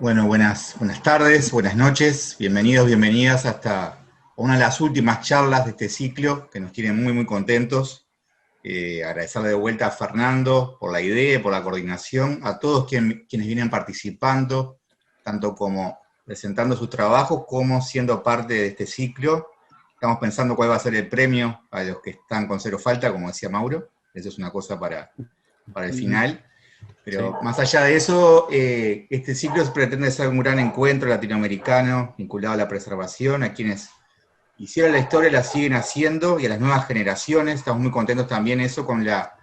Bueno, buenas tardes, buenas noches, bienvenidos, bienvenidas hasta una de las últimas charlas de este ciclo que nos tiene muy contentos. Agradecerle de vuelta a Fernando por la idea, por la coordinación, a todos quienes vienen participando, tanto como presentando sus trabajos como siendo parte de este ciclo. Estamos pensando cuál va a ser el premio a los que están con cero falta, como decía Mauro. Eso es una cosa para el final. Pero sí, más allá de eso, este ciclo pretende ser un gran encuentro latinoamericano vinculado a la preservación, a quienes hicieron la historia la siguen haciendo, y a las nuevas generaciones. Estamos muy contentos también eso con la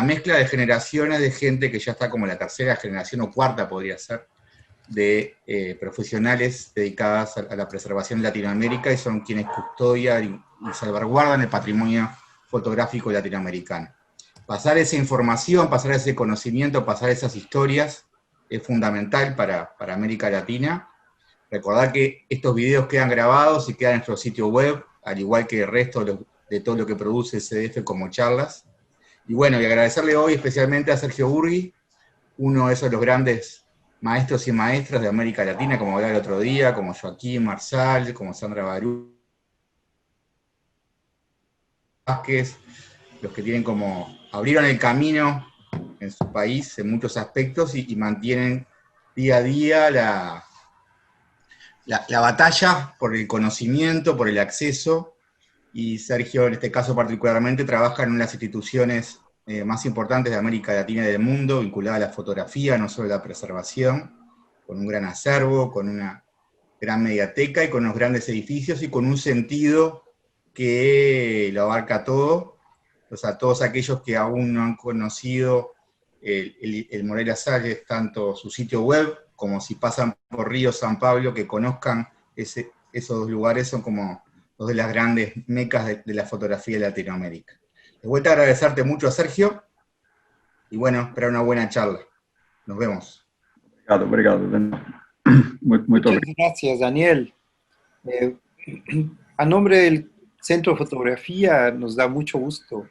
mezcla de generaciones de gente que ya está como la tercera generación o cuarta podría ser, de profesionales dedicadas a la preservación en Latinoamérica, y son quienes custodian y salvaguardan el patrimonio fotográfico latinoamericano. Pasar esa información, pasar ese conocimiento, pasar esas historias es fundamental para América Latina. Recordar que estos videos quedan grabados y quedan en nuestro sitio web, al igual que el resto de todo lo que produce CDF como charlas. Y bueno, y agradecerle hoy especialmente a Sergio Burgui, uno de esos los grandes maestros y maestras de América Latina, como hablaba el otro día, como Joaquín Marsal, como Sandra Barú Vázquez, los que tienen como, abrieron el camino en su país en muchos aspectos y mantienen día a día la batalla por el conocimiento, por el acceso. Y Sergio, en este caso particularmente, trabaja en una de las instituciones más importantes de América Latina y del mundo, vinculada a la fotografía, no solo a la preservación, con un gran acervo, con una gran mediateca y con unos grandes edificios y con un sentido que lo abarca todo. O sea, todos aquellos que aún no han conocido el Moreira Salles, tanto su sitio web como si pasan por Río, San Pablo, que conozcan esos dos lugares, son como dos de las grandes mecas de la fotografía de Latinoamérica. De vuelta a agradecerte mucho a Sergio, y bueno, esperar una buena charla. Nos vemos. Obrigado. Muchas gracias, Daniel. A nombre del Centro de Fotografía, nos da mucho gusto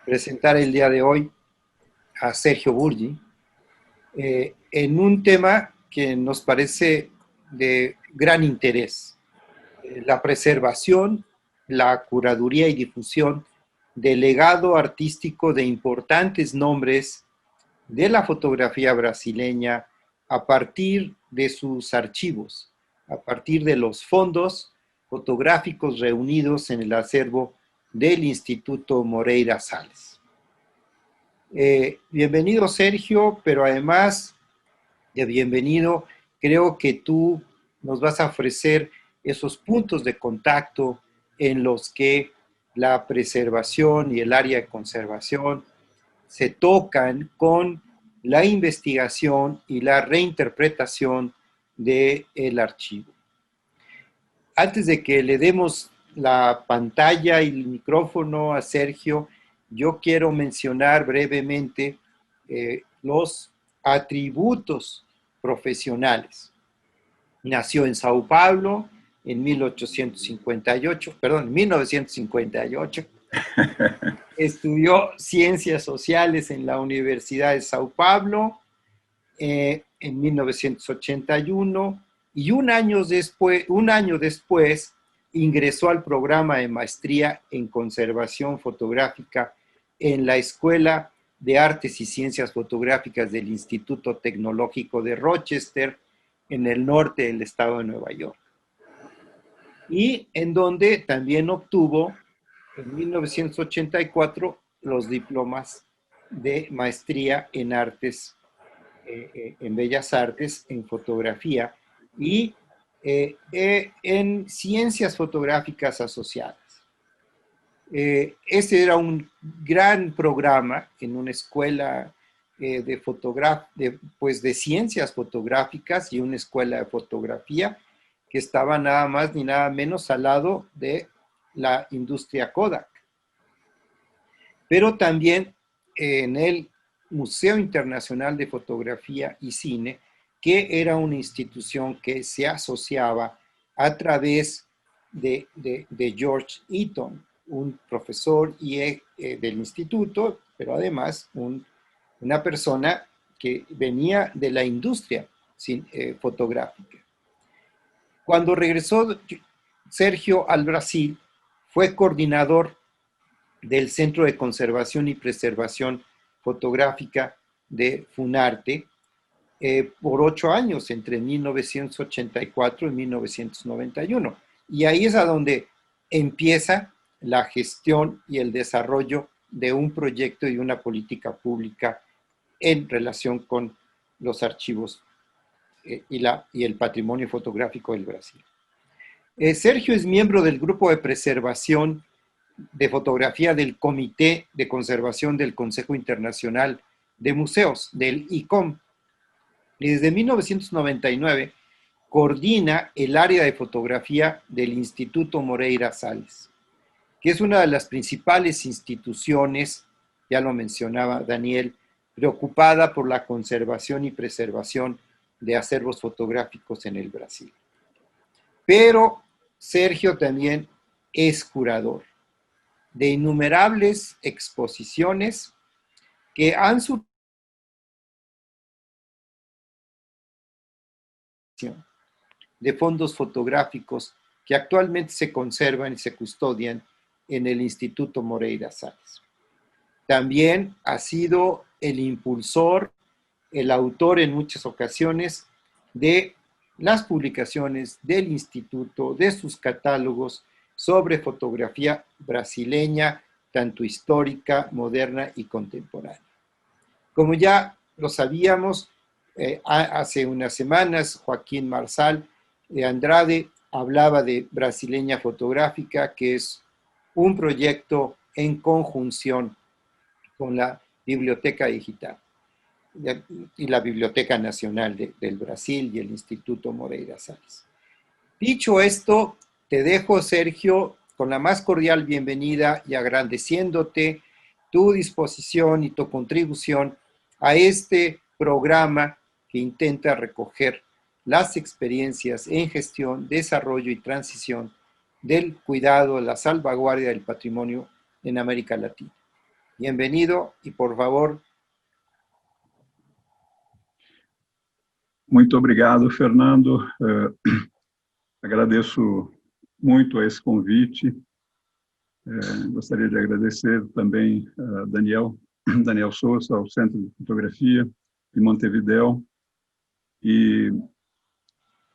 presentar el día de hoy a Sergio Burgui en un tema que nos parece de gran interés: la preservación, la curaduría y difusión del legado artístico de importantes nombres de la fotografía brasileña a partir de sus archivos, a partir de los fondos fotográficos reunidos en el acervo del Instituto Moreira Salles. Bienvenido, Sergio, pero además de bienvenido, creo que tú nos vas a ofrecer esos puntos de contacto en los que la preservación y el área de conservación se tocan con la investigación y la reinterpretación del archivo. Antes de que le demos la pantalla y el micrófono a Sergio, yo quiero mencionar brevemente los atributos profesionales. Nació en Sao Paulo en 1958. Estudió Ciencias Sociales en la Universidad de Sao Paulo en 1981, y un año después ingresó al programa de maestría en conservación fotográfica en la Escuela de Artes y Ciencias Fotográficas del Instituto Tecnológico de Rochester, en el norte del estado de Nueva York, y en donde también obtuvo en 1984 los diplomas de maestría en artes, en bellas artes, en fotografía y en ciencias fotográficas asociadas. Ese era un gran programa en una escuela de ciencias fotográficas y una escuela de fotografía que estaba nada más ni nada menos al lado de la industria Kodak. Pero también en el Museo Internacional de Fotografía y Cine, que era una institución que se asociaba a través de George Eaton, un profesor del instituto, pero además una persona que venía de la industria fotográfica. Cuando regresó Sergio al Brasil, fue coordinador del Centro de Conservación y Preservación Fotográfica de Funarte por 8 años, entre 1984 y 1991. Y ahí es a donde empieza la gestión y el desarrollo de un proyecto y una política pública en relación con los archivos y el patrimonio fotográfico del Brasil. Sergio es miembro del Grupo de Preservación de Fotografía del Comité de Conservación del Consejo Internacional de Museos, del ICOM. Y desde 1999 coordina el área de fotografía del Instituto Moreira Salles, que es una de las principales instituciones, ya lo mencionaba Daniel, preocupada por la conservación y preservación de acervos fotográficos en el Brasil. Pero Sergio también es curador de innumerables exposiciones que han surgido de fondos fotográficos que actualmente se conservan y se custodian en el Instituto Moreira Salles. También ha sido el impulsor, el autor en muchas ocasiones de las publicaciones del instituto, de sus catálogos sobre fotografía brasileña, tanto histórica, moderna y contemporánea. Como ya lo sabíamos, hace unas semanas Joaquín Marsal de Andrade hablaba de Brasileña Fotográfica, que es un proyecto en conjunción con la Biblioteca Digital y la Biblioteca Nacional del Brasil y el Instituto Moreira Salles. Dicho esto, te dejo, Sergio, con la más cordial bienvenida y agradeciéndote tu disposición y tu contribución a este programa que intenta recoger las experiencias en gestión, desarrollo y transición del cuidado, la salvaguardia del patrimonio en América Latina. Bienvenido y por favor. Muito obrigado, Fernando. Agradeço muito esse convite. Gostaria de agradecer também a Daniel Souza, ao Centro de Fotografia de Montevidéu. E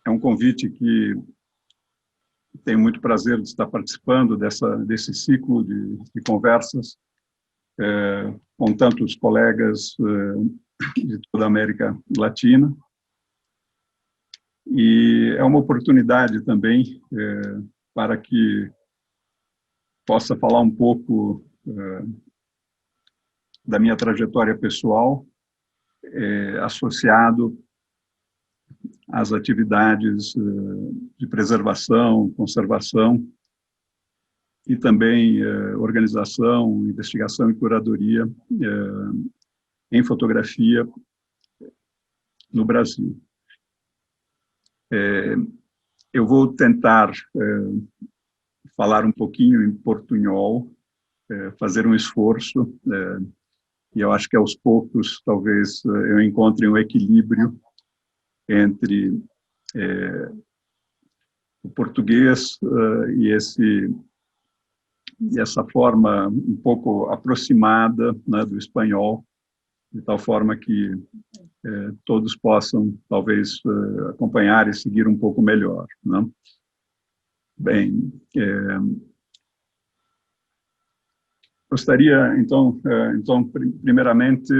é um convite que tenho muito prazer de estar participando desse ciclo de conversas com tantos colegas de toda a América Latina. E é uma oportunidade também para que possa falar um pouco da minha trajetória pessoal, associado às atividades de preservação, conservação e também organização, investigação e curadoria em fotografia no Brasil. Eu vou tentar falar um pouquinho em portunhol, fazer um esforço, e eu acho que aos poucos talvez eu encontre um equilíbrio entre o português e essa forma um pouco aproximada, né, do espanhol, de tal forma que todos possam, talvez, acompanhar e seguir um pouco melhor, né? Bem, gostaria, então, primeiramente,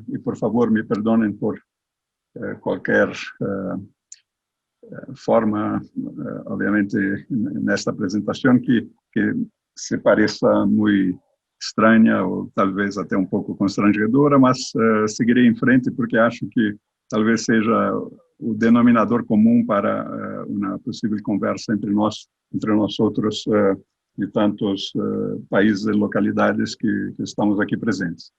e por favor me perdonem por qualquer forma, obviamente, nesta apresentação que se pareça muito estranha ou talvez até um pouco constrangedora, mas seguirei em frente porque acho que talvez seja o denominador comum para uma possível conversa entre nós outros de tantos países e localidades que estamos aqui presentes.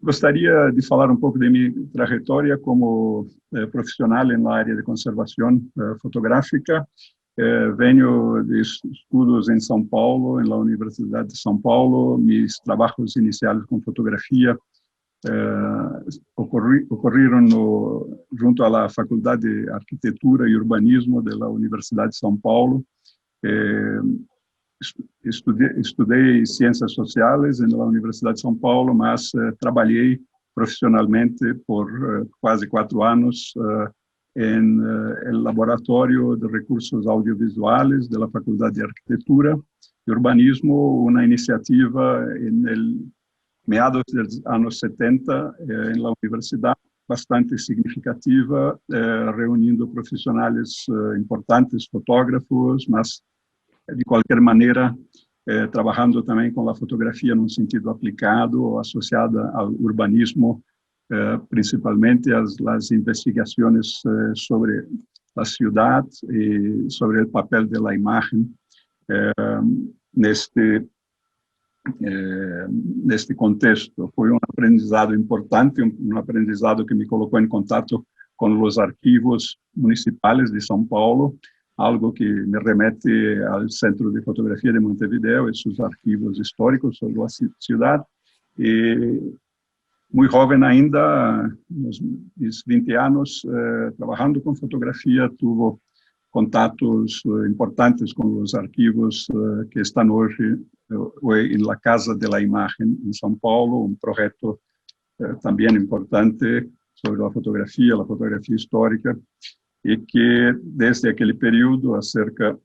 Gostaria de falar um pouco de minha trajetória como profissional na área de conservação fotográfica. Venho de estudos em São Paulo, na Universidade de São Paulo. Mis trabalhos iniciais com fotografia ocorreram junto à Faculdade de Arquitetura e Urbanismo da Universidade de São Paulo. Estudei Ciências Sociais na Universidade de São Paulo, mas trabalhei profissionalmente por quase 4 anos no Laboratório de Recursos Audiovisuais da Faculdade de Arquitetura e Urbanismo, uma iniciativa em meados dos anos 70 na universidade, bastante significativa, reunindo profissionais importantes, fotógrafos, mas de qualquer maneira trabalhando também com a fotografia num sentido aplicado, associada ao urbanismo, principalmente as investigações sobre a cidade e sobre o papel da imagem neste contexto. Foi um aprendizado importante, um aprendizado que me colocou em contato com os arquivos municipais de São Paulo, algo que me remete ao Centro de Fotografia de Montevideo e seus arquivos históricos sobre a cidade. E muito jovem ainda, nos 20 anos, trabalhando com fotografia, tive contatos importantes com os arquivos que estão hoje na Casa da Imagem em São Paulo, um projeto também importante sobre a fotografia histórica, e que desde aquele período, há cerca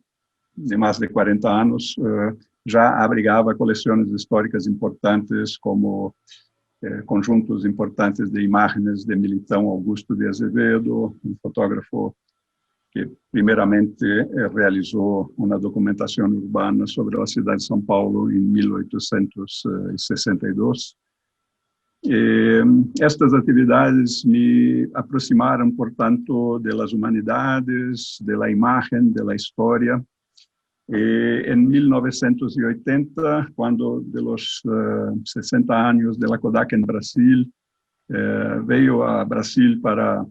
de mais de 40 anos, já abrigava coleções históricas importantes, como conjuntos importantes de imagens de Militão Augusto de Azevedo, um fotógrafo que primeiramente realizou uma documentação urbana sobre a cidade de São Paulo em 1862. Estas atividades me aproximaram, portanto, das humanidades, da imagem, da história. Em 1980, quando de los 60 anos da Kodak em Brasil, veio a Brasil para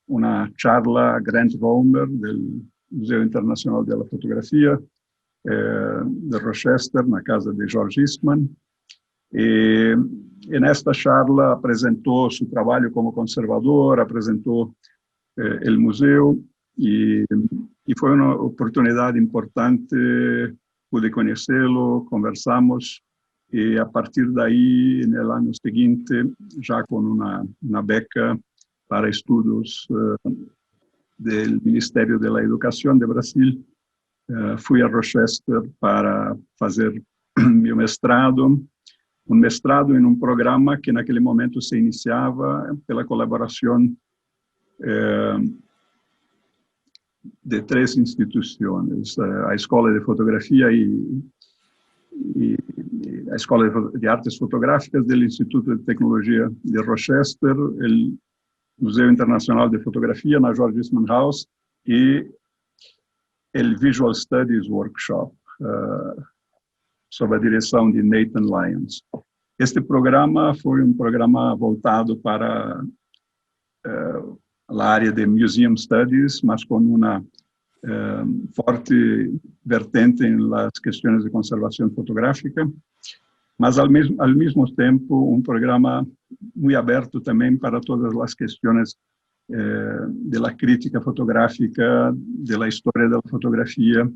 uma charla Grant Romer, do Museu Internacional da Fotografia, de Rochester, na casa de George Eastman. E nesta charla apresentou seu trabalho como conservador, apresentou o museu, e foi uma oportunidade importante. Pude conhecê-lo, conversamos, e a partir daí, no ano seguinte, já com uma beca para estudos do Ministério da Educação de Brasil, fui a Rochester para fazer meu mestrado, um mestrado em um programa que naquele momento se iniciava pela colaboração de 3 instituições, a Escola de Fotografia e a Escola de Artes Fotográficas do Instituto de Tecnologia de Rochester, o Museu Internacional de Fotografia na George Eastman House e o Visual Studies Workshop, sob a direção de Nathan Lyons. Este programa foi um programa voltado para a área de Museum Studies, mas com uma forte vertente nas questões de conservação fotográfica, mas ao mesmo tempo um programa muito aberto também para todas as questões da crítica fotográfica, da história da fotografia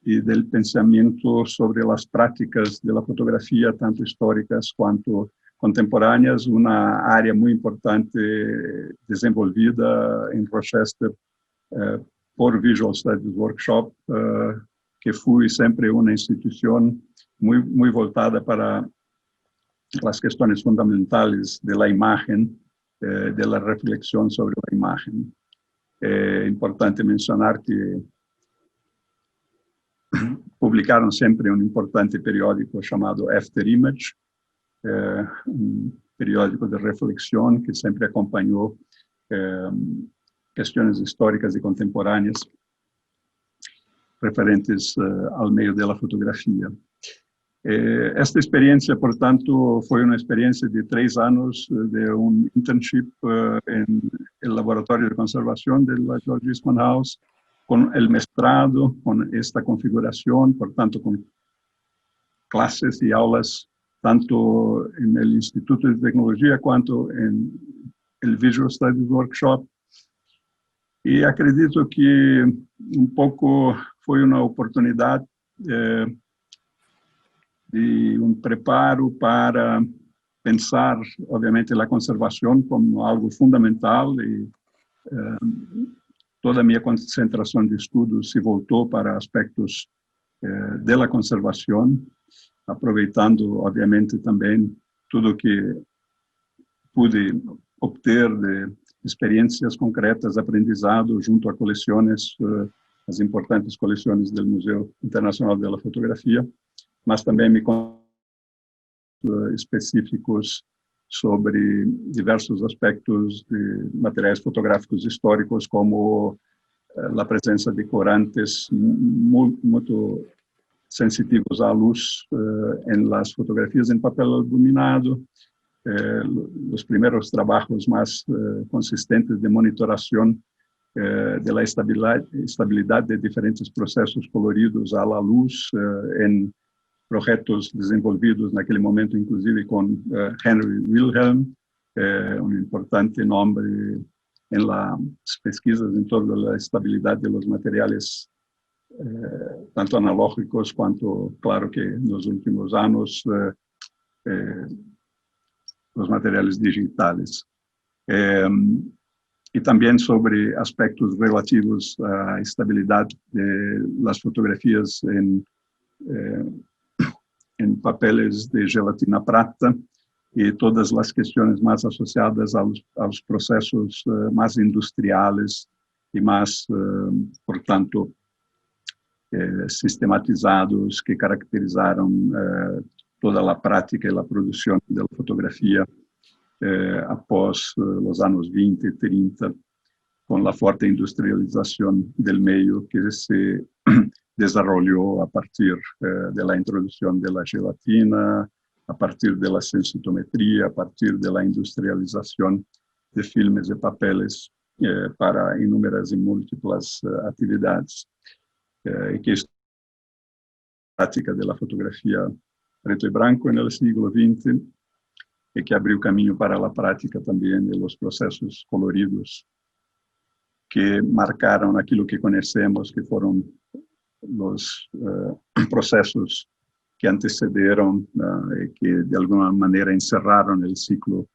e do pensamento sobre as práticas da fotografia, tanto históricas quanto contemporâneas, uma área muito importante desenvolvida em Rochester por Visual Studies Workshop, que foi sempre uma instituição muito voltada para as questões fundamentais da imagem, da reflexão sobre a imagem. É importante mencionar que publicaram sempre um importante periódico chamado After Image, um periódico de reflexão que sempre acompanhou questões históricas e contemporâneas referentes ao meio da fotografia. Esta experiência, portanto, foi uma experiência de 3 anos de um internship no Laboratório de Conservação da George Eastman House, com o mestrado, com esta configuração, portanto, com classes e aulas tanto en el Instituto de Tecnología quanto en el Visual Studies Workshop. E acredito que pouco foi uma oportunidade de preparo para pensar, obviamente, a conservação como algo fundamental e toda a minha concentração de estudos se voltou para aspectos da conservação, aproveitando, obviamente, também tudo que pude obter de experiências concretas, aprendizado junto a coleções, as importantes coleções do Museu Internacional da Fotografia, mas também me específicos sobre diversos aspectos de materiais fotográficos históricos, como a presença de corantes muito sensitivos à luz em las fotografias em papel aluminado, os primeiros trabalhos mais consistentes de monitoração da estabilidade de diferentes processos coloridos à la luz em projetos desenvolvidos naquele momento, inclusive com Henry Wilhelm, importante nome em las pesquisas em torno da estabilidade dos materiais, tanto analógicos quanto, claro que nos últimos anos, os materiais digitais. E também sobre aspectos relativos à estabilidade das fotografias em papéis de gelatina prata e todas as questões mais associadas aos processos mais industriais e mais, portanto, sistematizados que caracterizaram toda a prática e a produção da fotografia após os anos 20 e 30, com a forte industrialização do meio que se desenvolveu a partir da introdução da gelatina, a partir da sensitometria, a partir da industrialização de filmes e papéis para inúmeras e múltiplas atividades, e que a prática da fotografia preto e branco no século XX e que abriu caminho para a prática também dos processos coloridos que marcaram aquilo que conhecemos, que foram os processos que antecederam e que de alguma maneira encerraram o ciclo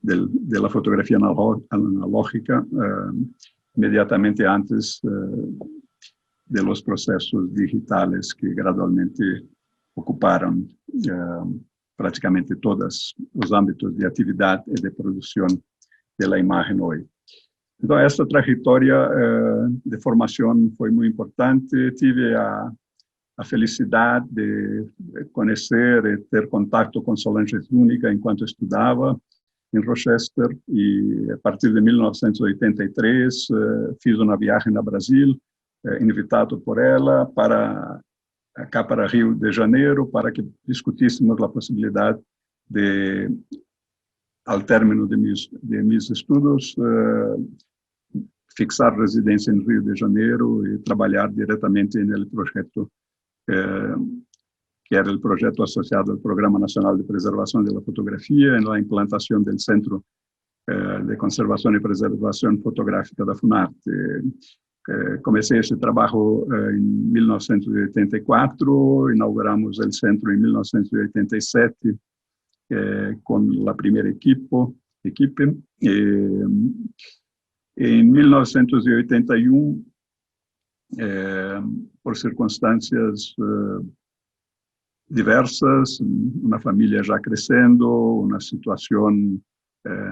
da fotografia analógica imediatamente antes de los processos digitais que gradualmente ocuparam praticamente todos os âmbitos de atividade e de produção da imagem hoje. Então, essa trajetória de formação foi muito importante. Tive a felicidade de conhecer e ter contato com Solange Zúñiga enquanto estudava em Rochester, e a partir de 1983 fiz uma viagem ao Brasil, invitado por ela para Rio de Janeiro, para que discutíssemos a possibilidade de, ao término de meus estudos, fixar residência em Rio de Janeiro e trabalhar diretamente no projeto, que era o projeto associado ao Programa Nacional de Preservação da Fotografia, na implantação do Centro de Conservação e Preservação Fotográfica da Funarte. Comecei esse trabalho em 1984, inauguramos o centro em 1987 com a primeira equipe. Em 1981, por circunstâncias diversas, uma família já crescendo, uma situação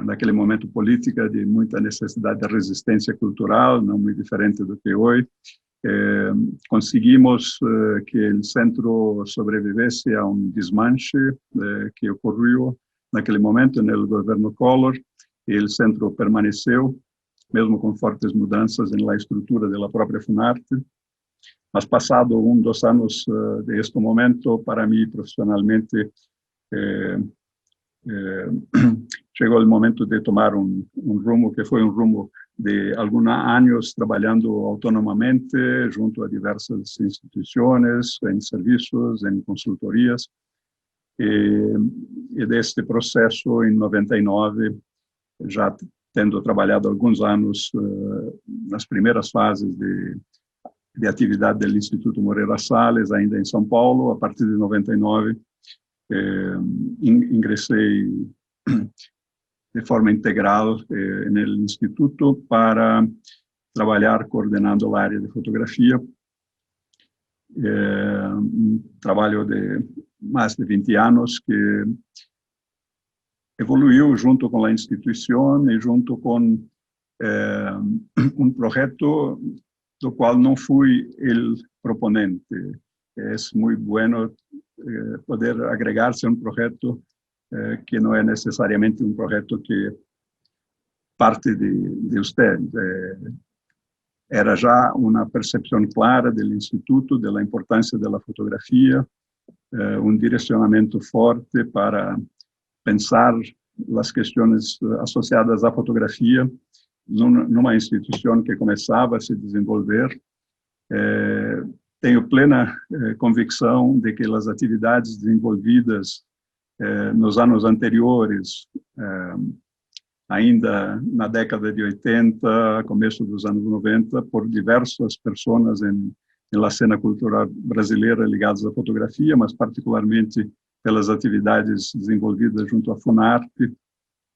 naquele momento política de muita necessidade de resistência cultural, não muito diferente do que hoje, conseguimos que o centro sobrevivesse a desmanche que ocorreu naquele momento no governo Collor, e o centro permaneceu, mesmo com fortes mudanças na estrutura da própria Funarte. Mas passado 2 anos deste momento, para mim profissionalmente, chegou o momento de tomar um rumo que foi um rumo de alguns anos trabalhando autonomamente junto a diversas instituições, em serviços, em consultorias, e deste processo, em 99, já tendo trabalhado alguns anos nas primeiras fases de atividade do Instituto Moreira Salles, ainda em São Paulo. A partir de 99, ingressei de forma integral no Instituto para trabalhar coordenando a área de fotografia. Um trabalho de mais de 20 anos que evoluiu junto com a instituição e junto com um projeto do qual não fui o proponente. É muito bueno poder agregar-se a um projeto que não é necessariamente um projeto que parte de você. Era já uma percepção clara do Instituto da importância da fotografia, um direcionamento forte para pensar as questões associadas à fotografia numa instituição que começava a se desenvolver. Tenho plena convicção de que as atividades desenvolvidas nos anos anteriores, ainda na década de 80, começo dos anos 90, por diversas pessoas na cena cultural brasileira ligadas à fotografia, mas particularmente pelas atividades desenvolvidas junto à FUNARP,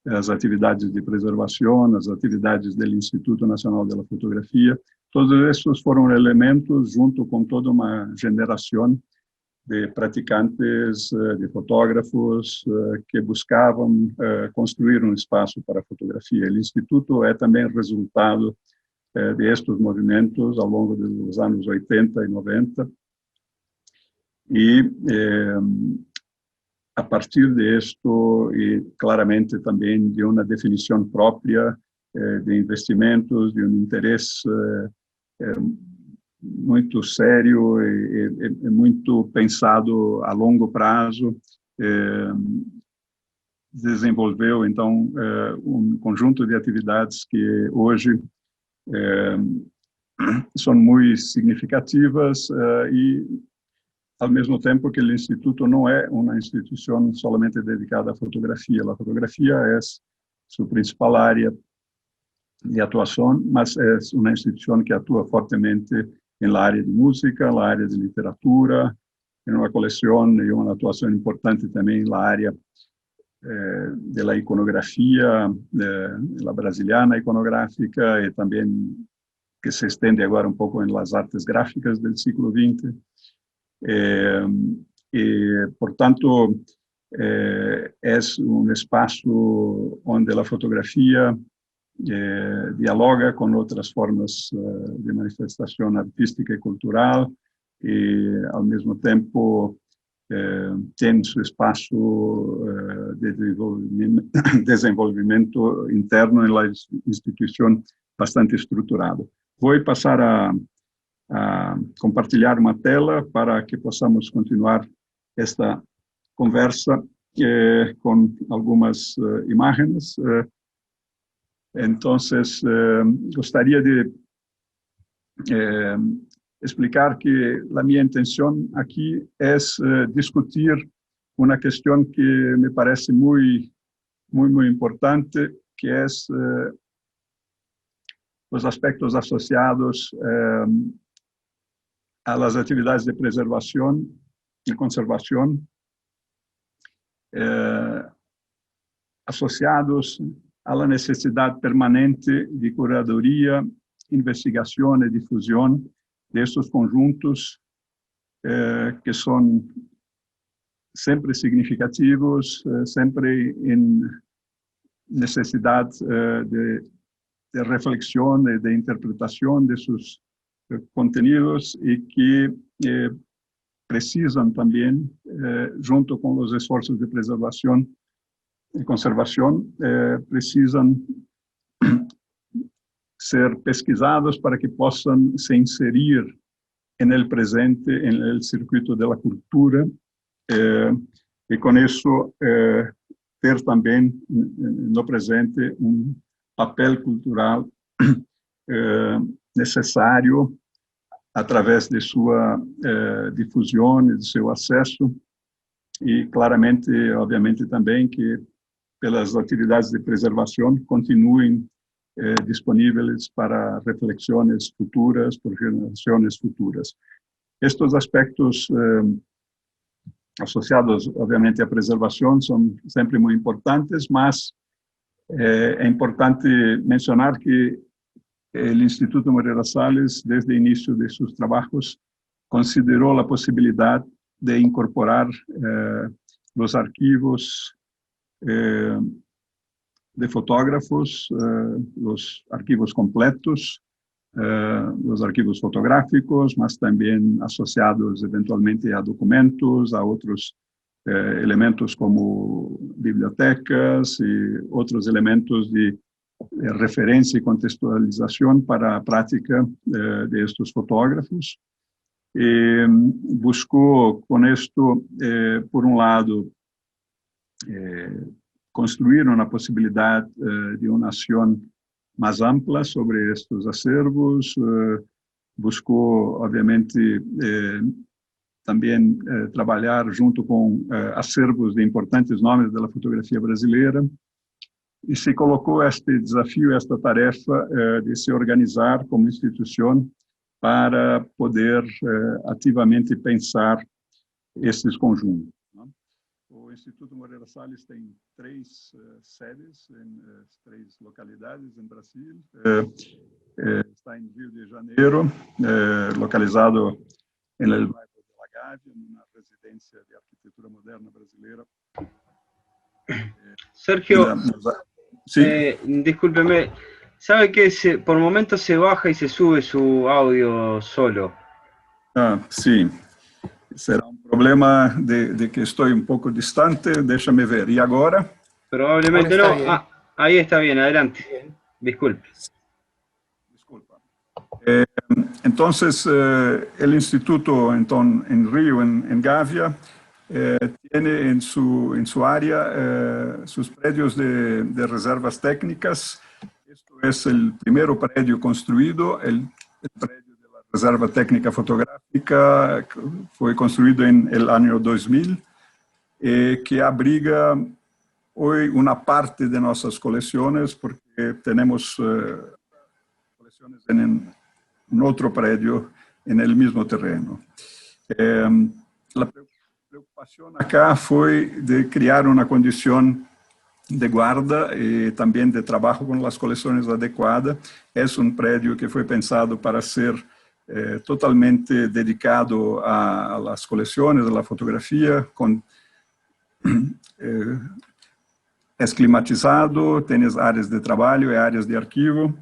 as atividades de preservação, as atividades do Instituto Nacional da Fotografia. Todos esses foram elementos, junto com toda uma geração de praticantes, de fotógrafos, que buscavam construir um espaço para a fotografia. O Instituto é também resultado destes movimentos ao longo dos anos 80 e 90. E, a partir disto, e claramente também de uma definição própria de investimentos, de um interesse muito sério e muito pensado a longo prazo, desenvolveu, então, um conjunto de atividades que hoje são muito significativas e, ao mesmo tempo que o Instituto não é uma instituição somente dedicada à fotografia. A fotografia é sua principal área de atuação, mas é uma instituição que atua fortemente na área de música, na área de literatura, em uma coleção e uma atuação importante também na área da iconografia, da brasiliana iconográfica, e também que se estende agora um pouco nas artes gráficas do século XX. Portanto, é um espaço onde a fotografia dialoga com outras formas de manifestação artística e cultural e, ao mesmo tempo, tem seu espaço de desenvolvimento interno em uma instituição bastante estruturada. Vou passar a compartilhar uma tela para que possamos continuar esta conversa com algumas imagens. Então, gostaria de explicar que a minha intenção aqui é discutir uma questão que me parece muito importante, que é os aspectos associados às atividades de preservação e conservação, associados à necessidade permanente de curadoria, investigação e difusão destes conjuntos que são sempre significativos, sempre em necessidade de reflexão e de interpretação de seus contenidos e que precisam também, junto com os esforços de preservação e conservação, precisam ser pesquisados para que possam se inserir no presente, no circuito da cultura, e com isso ter também no presente um papel cultural necessário através de sua difusão e de seu acesso e claramente, obviamente também que pelas atividades de preservação continuem disponíveis para reflexões futuras, por gerações futuras. Estes aspectos associados, obviamente, à preservação são sempre muito importantes, mas é importante mencionar que o Instituto Moreira Salles, desde o início de seus trabalhos, considerou a possibilidade de incorporar os arquivos de fotógrafos, os arquivos completos, os arquivos fotográficos, mas também associados eventualmente a documentos, a outros elementos como bibliotecas e outros elementos de referência e contextualização para a prática de estes fotógrafos. E buscou com isto, por um lado, construir uma possibilidade de uma ação mais ampla sobre estes acervos, buscou, obviamente, também trabalhar junto com acervos de importantes nomes da fotografia brasileira, e se colocou este desafio, esta tarefa de se organizar como instituição para poder ativamente pensar esses conjuntos. O Instituto Moreira Salles tem 3 sedes em 3 localidades em Brasil. Está em Rio de Janeiro, localizado no bairro de La Gávea, numa residência de arquitetura moderna brasileira. Sergio, discúlpeme, ¿sabe que por momentos se baja y se sube su audio solo? Sim. Será problema de que estou um pouco distante, déjame ver. ¿Y agora? Probablemente no. Ahí está bien, adelante. Bien. Disculpe. Disculpa. Entonces, el instituto en Río, en Gávea, tiene en su área sus predios de reservas técnicas. Esto es el primer predio construido, el predio Reserva Técnica Fotográfica, foi construído em el año 2000, que abriga hoje uma parte de nossas coleções, porque temos coleções em outro prédio, no mesmo terreno. A preocupação acá foi de criar uma condição de guarda e também de trabalho com as coleções adequadas. É um prédio que foi pensado para ser totalmente dedicado a las colecciones, a la fotografía, es climatizado, tiene áreas de trabalho e áreas de arquivo,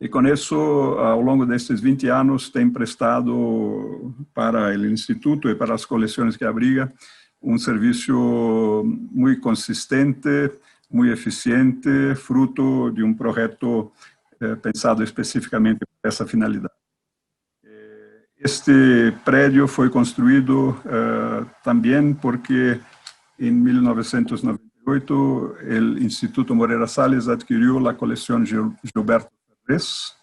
e com isso, ao longo destes 20 anos, tem prestado para o Instituto e para as coleções que abriga um serviço muito consistente, muito eficiente, fruto de um projeto pensado especificamente para essa finalidade. Este prédio foi construído também porque, em 1998, o Instituto Moreira Salles adquiriu a coleção Gilberto Ferrez,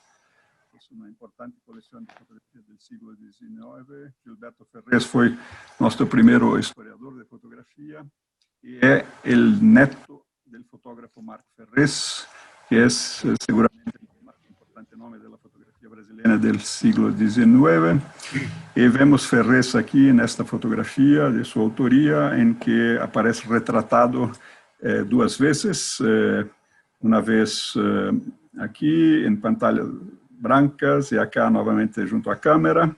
uma importante coleção de fotografia do século XIX. Gilberto Ferrez foi nosso primeiro historiador de fotografia e é o neto do fotógrafo Marco Ferrez, que é seguramente nome da fotografia brasileira do século XIX, e vemos Ferrez aqui nesta fotografia de sua autoria, em que aparece retratado 2 vezes, uma vez aqui em pantalhas brancas e acá novamente junto à câmera,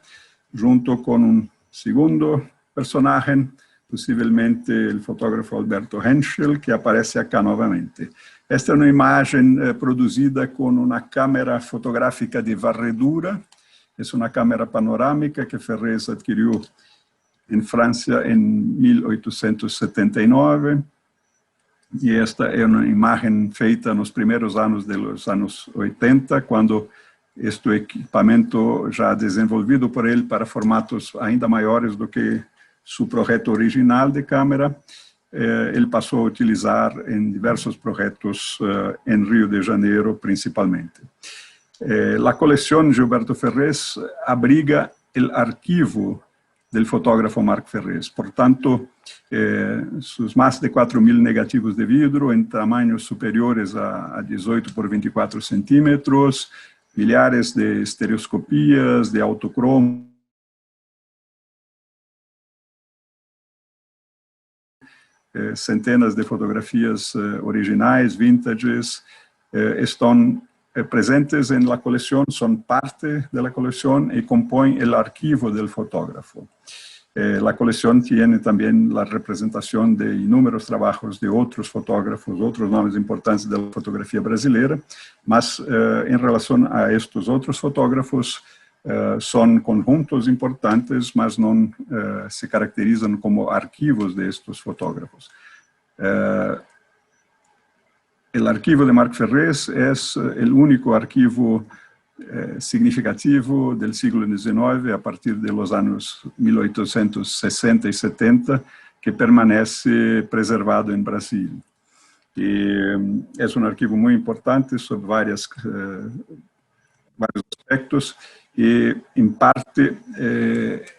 junto com um segundo personagem, possivelmente o fotógrafo Alberto Henschel, que aparece acá novamente. Esta é uma imagem produzida com uma câmera fotográfica de varredura. É uma câmera panorâmica que Ferrez adquiriu em França em 1879. E esta é uma imagem feita nos primeiros anos dos anos 80, quando este equipamento já desenvolvido por ele para formatos ainda maiores do que seu projeto original de câmera, ele passou a utilizar em diversos projetos em Rio de Janeiro, principalmente. A coleção Gilberto Ferrez abriga o arquivo del fotógrafo Marc Ferrés. Por tanto, sus más de 4.000 negativos de vidrio en tamaños superiores a 18 por 24 centímetros, millares de estereoscopías, de autocromo, centenas de fotografías originais, vintages, están presentes en la colección, son parte de la colección y componen el archivo del fotógrafo. La colección tiene también la representación de inúmeros trabajos de otros fotógrafos, otros nombres importantes de la fotografía brasileña, mas en relación a estos otros fotógrafos, son conjuntos importantes, mas no se caracterizan como archivos de estos fotógrafos. El archivo de Marc Ferrés es el único archivo significativo del siglo XIX, a partir de los años 1860 y 70, que permanece preservado en Brasil. Y es un archivo muy importante sobre varios aspectos, y en parte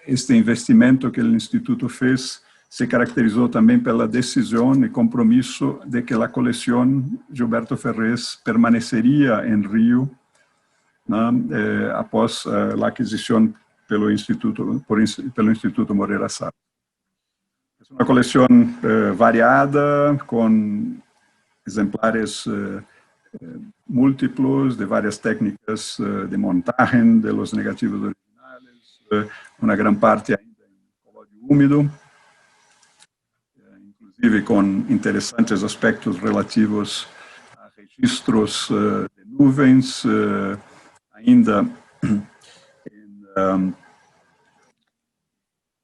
este investimento que el Instituto fez se caracterizó también por la decisión y compromiso de que la colección Gilberto Ferrés permanecería en Río, ¿no? Após la adquisición pelo Instituto Moreira Salles. Es una colección variada, con ejemplares múltiplos de varias técnicas de montaje de los negativos originales, una gran parte ainda en colodio húmedo, inclusive con interesantes aspectos relativos a registros de nuvens, ainda en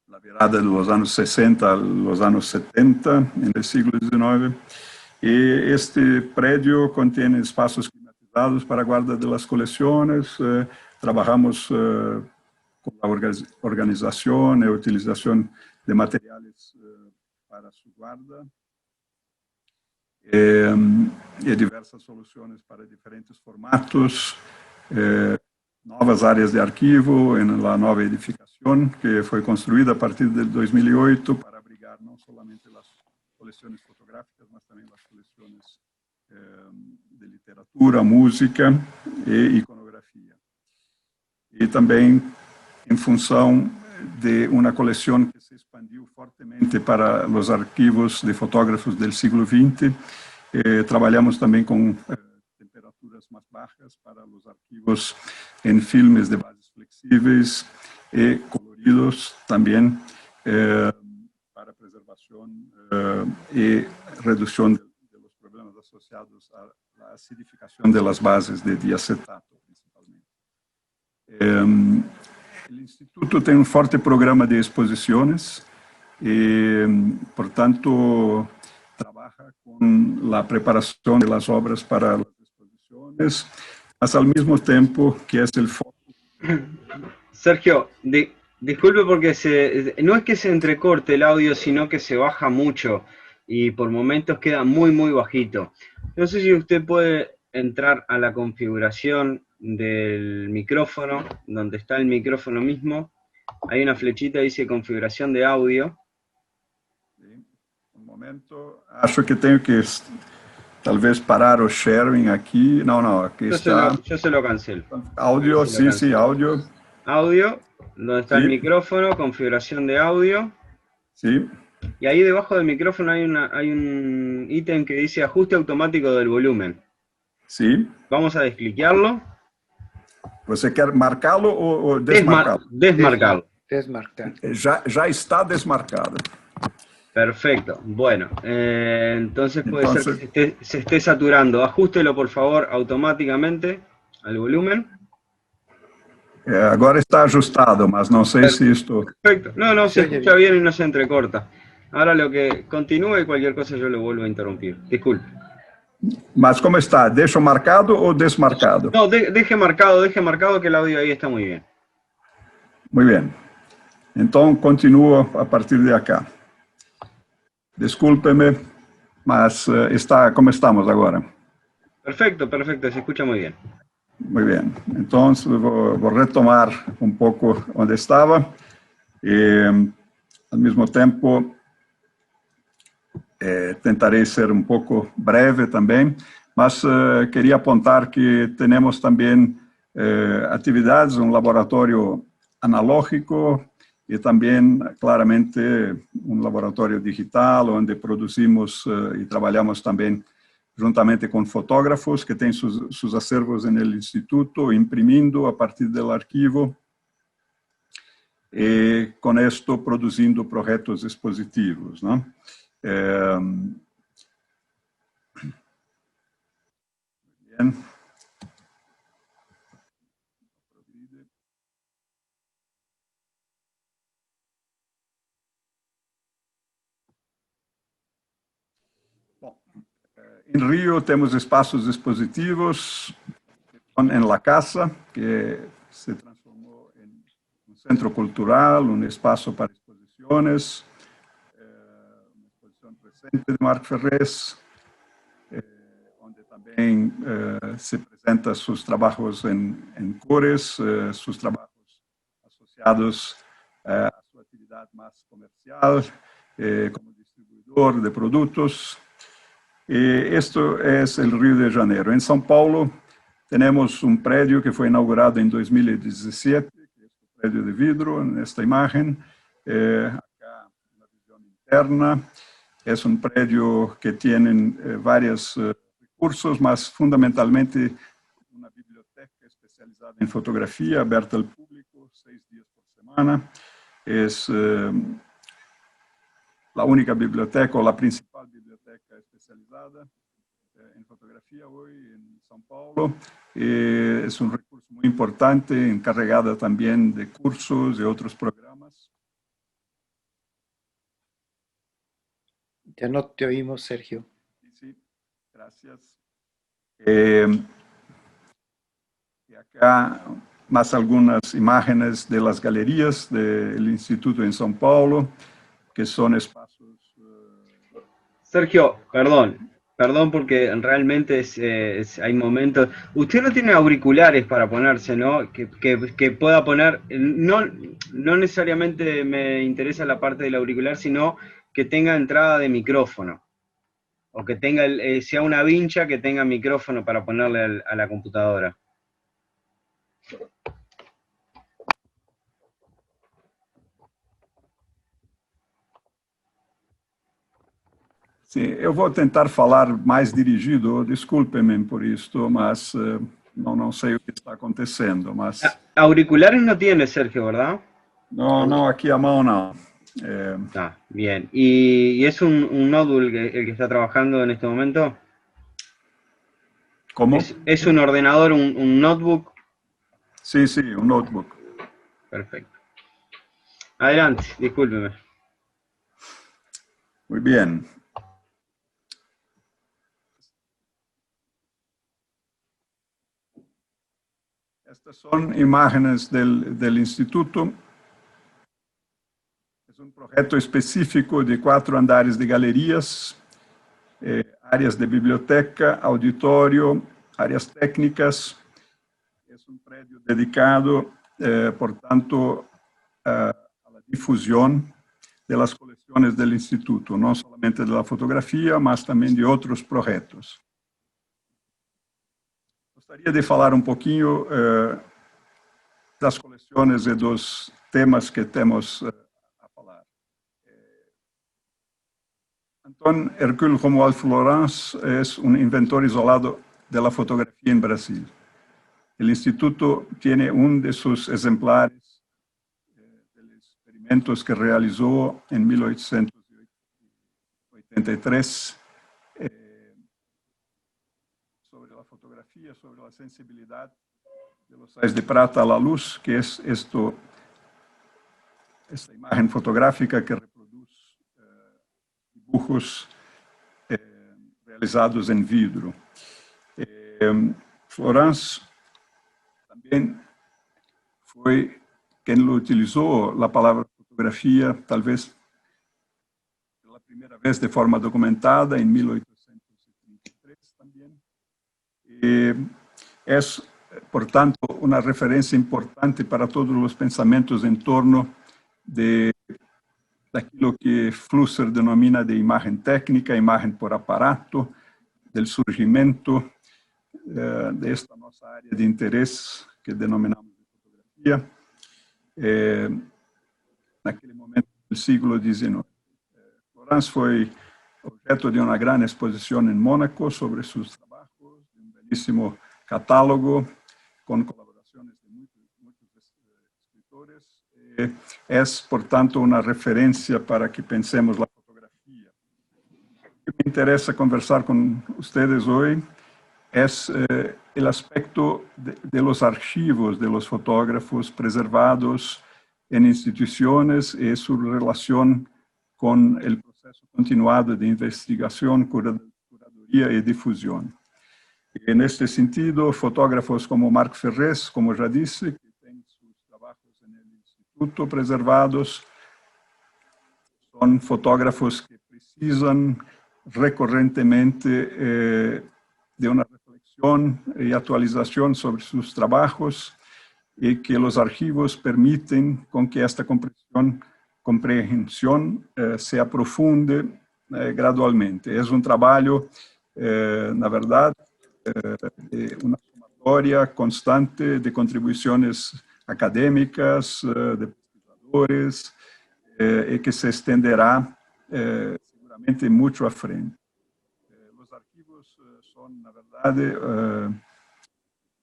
la virada de los años 60 a los años 70, en el siglo XIX. Y este predio contiene espacios climatizados para guarda de las colecciones. Trabajamos con la organización y utilización de materiales para su guarda. Y diversas soluciones para diferentes formatos. Nuevas áreas de archivo en la nueva edificación que fue construida a partir del 2008 para abrigar no solamente las colecciones fotográficas, mas también las colecciones de literatura, música e iconografía. Y también en función de una colección que se expandió fuertemente para los archivos de fotógrafos del siglo XX, trabajamos también con temperaturas más bajas para los archivos en filmes de bases flexibles y coloridos también, para preservación y reducción de los problemas asociados a la acidificación de las bases de diacetato, principalmente. El Instituto tiene un fuerte programa de exposiciones y, por tanto, trabaja con la preparación de las obras para las exposiciones, mas al mismo tiempo que es el foco. Sergio, disculpe porque no es que se entrecorte el audio, sino que se baja mucho y por momentos queda muy, muy bajito. No sé si usted puede entrar a la configuración del micrófono, donde está el micrófono mismo. Hay una flechita, dice configuración de audio. Sí, un momento, acho que tengo que tal vez parar o sharing aquí. No, aquí está. Yo se lo cancelo. Audio, sí, audio. Audio, donde está sí. El micrófono, configuración de audio. Sí. Y ahí debajo del micrófono hay un ítem que dice ajuste automático del volumen. Sí. Vamos a descliquearlo. ¿Você quer marcá-lo o desmarcá-lo? Desmarcarlo. Desmarcar. Ya está desmarcado. Perfecto. Bueno, entonces puede ser que se esté saturando. Ajústelo, por favor, automáticamente al volumen. Agora está ajustado, mas não sei se isto... Perfecto. No, se escucha bien y no se entrecorta. Ahora lo que continúe y cualquier cosa yo lo vuelvo a interrumpir. Disculpe. Mas como está? ¿Deixo marcado o desmarcado? No, deje marcado que el audio ahí está muy bien. Muy bien. Então, continuo a partir de acá. Descúlpeme, mas como estamos agora? Perfecto, se escucha muy bien. Muy bien. Entonces, voy a retomar un poco donde estaba. Al mismo tempo, tentarei ser um pouco breve também, mas queria apontar que temos também atividades, um laboratório analógico e também, claramente, um laboratório digital, onde produzimos e trabalhamos também juntamente com fotógrafos que têm seus acervos no Instituto, imprimindo a partir do arquivo, e com isto produzindo projetos expositivos, não? Bien. Bom, em Rio temos espaços expositivos em La Casa, que se transformou em um centro cultural, um espaço para exposições, uma exposição recente de Marc Ferrés, onde também se apresenta seus trabalhos em cores, seus trabalhos associados a sua atividade mais comercial, como distribuidor de produtos. Esto é o Rio de Janeiro. Em São Paulo, temos um prédio que foi inaugurado em 2017, que é o prédio de vidro, nesta imagem, acá na visão interna. É um prédio que tem vários recursos, mas fundamentalmente uma biblioteca especializada em fotografia, aberta ao público 6 dias por semana. É a única biblioteca, ou a principal biblioteca especializada em fotografia hoje em São Paulo. É um recurso muito importante, encarregada também de cursos e outros programas. Ya no te oímos, Sergio. Sí, gracias. Y acá más algunas imágenes de las galerías del Instituto en São Paulo, que son espacios... Sergio, perdón porque realmente hay momentos... Usted no tiene auriculares para ponerse, ¿no? Que pueda poner... No necesariamente me interesa la parte del auricular, sino que tenga entrada de micrófono. O que tenga, sea una vincha que tenga micrófono para ponerle a la computadora. Sim, eu vou tentar falar mais dirigido, desculpe-me por isto, mas não sei o que está acontecendo. Mas... Auriculares no tiene, Sergio, ¿verdad? No, aquí a mão não. Bien. ¿Y es un notebook el que está trabajando en este momento? ¿Cómo? ¿Es un ordenador, un notebook? Sí, un notebook. Perfecto. Adelante, discúlpeme. Muy bien. Estas son imágenes del Instituto. Es un proyecto específico de 4 andares de galerías, áreas de biblioteca, auditorio, áreas técnicas. Es un predio dedicado, por tanto, a la difusión de las colecciones del Instituto, no solamente de la fotografía, mas también de otros proyectos. Gostaria de falar um pouquinho das coleções e dos temas que temos a falar. Antônio Hercule Romuald Florence é inventor isolado da fotografia em Brasil. O Instituto tem de seus exemplares dos experimentos que realizou em 1883 sobre a fotografia, sobre a sensibilidade de los sais de prata a la luz, que é esta imagem fotográfica que reproduz dibujos realizados em vidro. Florence também foi quem utilizou a palavra fotografia, talvez pela primeira vez de forma documentada, em 1833 também. É, portanto, uma referência importante para todos os pensamentos em torno daquilo que Flusser denomina de imagem técnica, imagem por aparato, do surgimento desta nossa área de interesse, que denominamos de fotografia, naquele momento do século XIX. Florence foi objeto de uma grande exposição em Mônaco sobre seus trabalhos, de um belíssimo catálogo, com colaborações de muitos escritores. É, portanto, uma referência para que pensemos a fotografia. O que me interessa conversar com vocês hoje é o aspecto de los archivos de los fotógrafos preservados em instituições e sua relação com o processo continuado de investigação, curadoria e difusão. E, neste sentido, fotógrafos como Marc Ferrés, como já disse, que tem seus trabalhos no Instituto preservados, são fotógrafos que precisam recorrentemente de uma reflexão e atualização sobre seus trabalhos e que os arquivos permitem com que esta compreensão se aprofunde gradualmente. É um trabalho, na verdade, uma somatória constante de contribuições acadêmicas, de pesquisadores, e que se estenderá seguramente muito à frente. Os arquivos são, na verdade,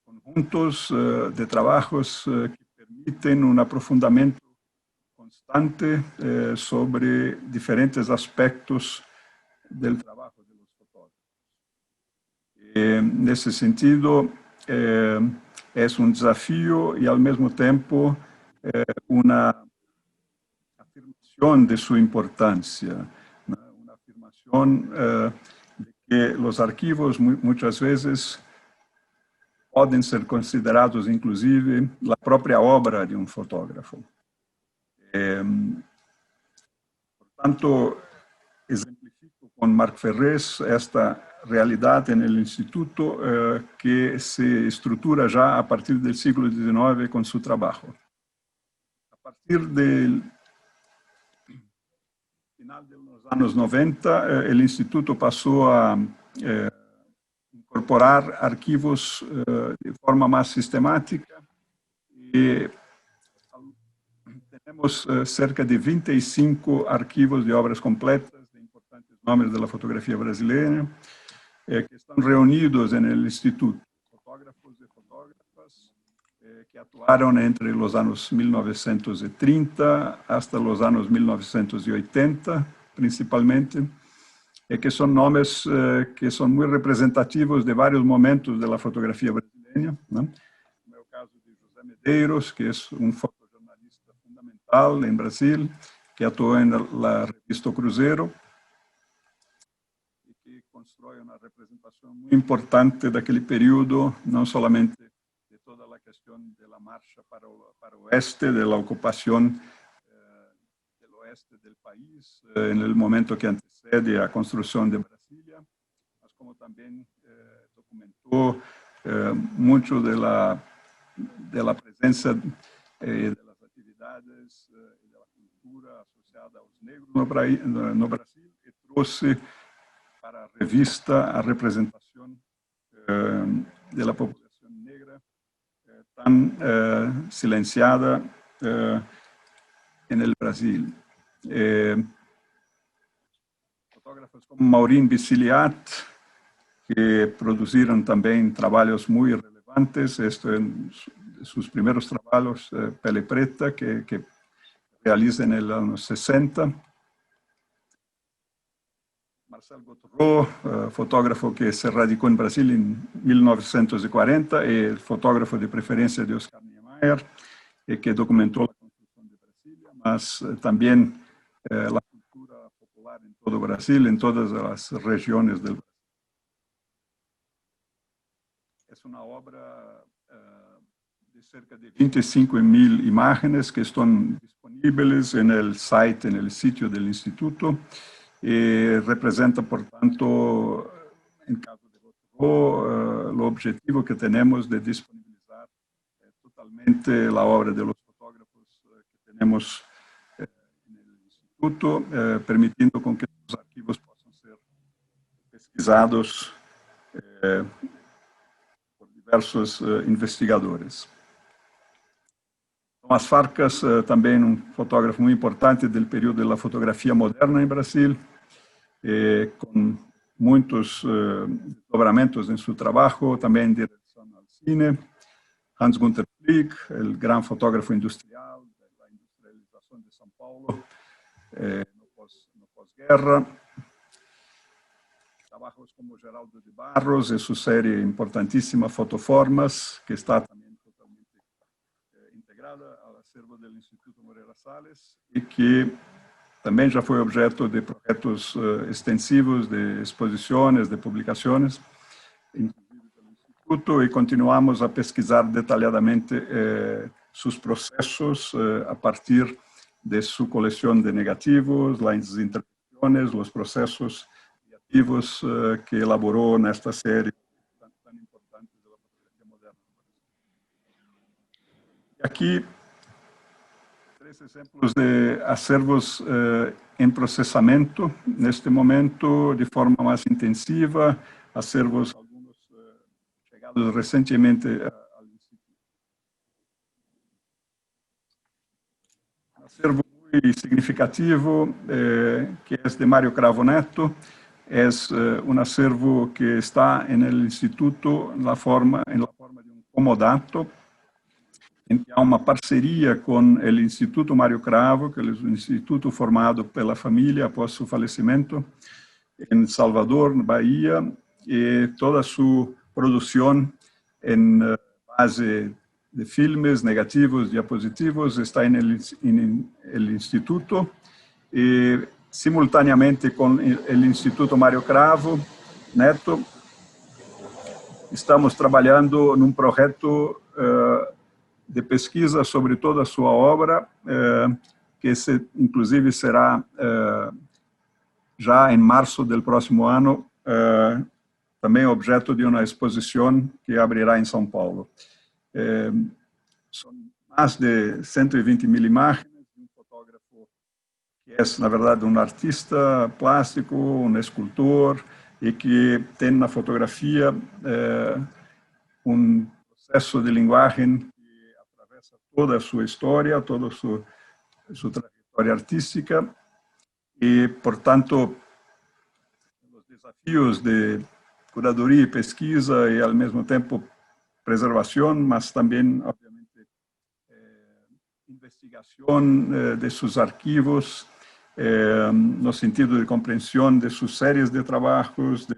conjuntos de trabalhos que permitem um aprofundamento constante sobre diferentes aspectos do trabalho dos fotógrafos. Nesse sentido, é um desafio e, ao mesmo tempo, uma afirmação de sua importância, uma afirmação de que os arquivos, muitas vezes, podem ser considerados, inclusive, a própria obra de um fotógrafo. Portanto, exemplifico com Marc Ferrés esta realidade no Instituto que se estrutura já a partir do século XIX com seu trabalho. A partir do final dos anos 90, o Instituto passou a incorporar arquivos de forma mais sistemática e temos cerca de 25 arquivos de obras completas de importantes nomes da fotografia brasileira que estão reunidos no Instituto. Fotógrafos e fotógrafas que atuaram entre os anos 1930 hasta os anos 1980, principalmente, e que são nomes que são muito representativos de vários momentos da fotografia brasileira, né? Como é o caso de José Medeiros, que é um fotojornalista fundamental em Brasil, que atuou na revista Cruzeiro, e que constrói uma representação muito importante daquele período, não somente de toda a questão da marcha para o oeste, da ocupação do oeste do país, no momento que antecede a construção de Brasília, mas como também documentou muito da presença e das atividades e da cultura associada aos negros no Brasil, e trouxe para a revista a representação da população negra tão silenciada no Brasil. Fotógrafos como Maureen Bissiliat, que produziram também trabalhos muito relevantes. Este é um de seus primeiros trabalhos, Pele Preta, que realiza nos anos 60. Marcel Gautreau, fotógrafo que se radicou em Brasil em 1940, e fotógrafo de preferência de Oscar Niemeyer, que documentou a construção de Brasília, mas também a cultura popular em todo o Brasil, em todas as regiões do Brasil. É uma obra de cerca de 25.000 imágenes que estão disponíveis no site, no sítio do Instituto, e representa, portanto, em caso de Gautreau, o objetivo que temos de disponibilizar totalmente a obra de los fotógrafos que temos Instituto, permitindo com que os arquivos possam ser pesquisados por diversos investigadores. Tomás Farcas, também um fotógrafo muito importante do período da fotografia moderna em Brasil, com muitos desdobramentos em seu trabalho, também em direção ao cine. Hans Günther Flick, o grande fotógrafo industrial da industrialização de São Paulo no pós-guerra. Trabalhos como Geraldo de Barros e sua série importantíssima Fotoformas, que está também totalmente integrada ao acervo do Instituto Moreira Salles e que também já foi objeto de projetos extensivos, de exposições, de publicações, inclusive pelo Instituto, e continuamos a pesquisar detalhadamente seus processos a partir de sua coleção de negativos, as interpretações, os processos criativos que elaborou nesta série tão importante da fotografia moderna. E aqui, 3 exemplos de acervos em processamento, neste momento, de forma mais intensiva, acervos, alguns chegados recentemente ao Instituto. Um acervo muito significativo, que é de Mário Cravo Neto, é um acervo que está no Instituto na forma de um comodato, em que há uma parceria com o Instituto Mário Cravo, que é um instituto formado pela família após seu falecimento, em Salvador, na Bahia, e toda a sua produção em base de filmes, negativos, diapositivos, está no Instituto, e simultaneamente com o Instituto Mário Cravo Neto, estamos trabalhando num projeto de pesquisa sobre toda a sua obra, que inclusive será já em março do próximo ano, também objeto de uma exposição que abrirá em São Paulo. São mais de 120.000 imagens, um fotógrafo que é, na verdade, um artista plástico, um escultor, e que tem na fotografia um processo de linguagem toda a sua história, toda a sua trajetória artística e, portanto, os desafios de curadoria e pesquisa e, ao mesmo tempo, preservação, mas também, obviamente, investigação de seus arquivos, no sentido de compreensão de suas séries de trabalhos, de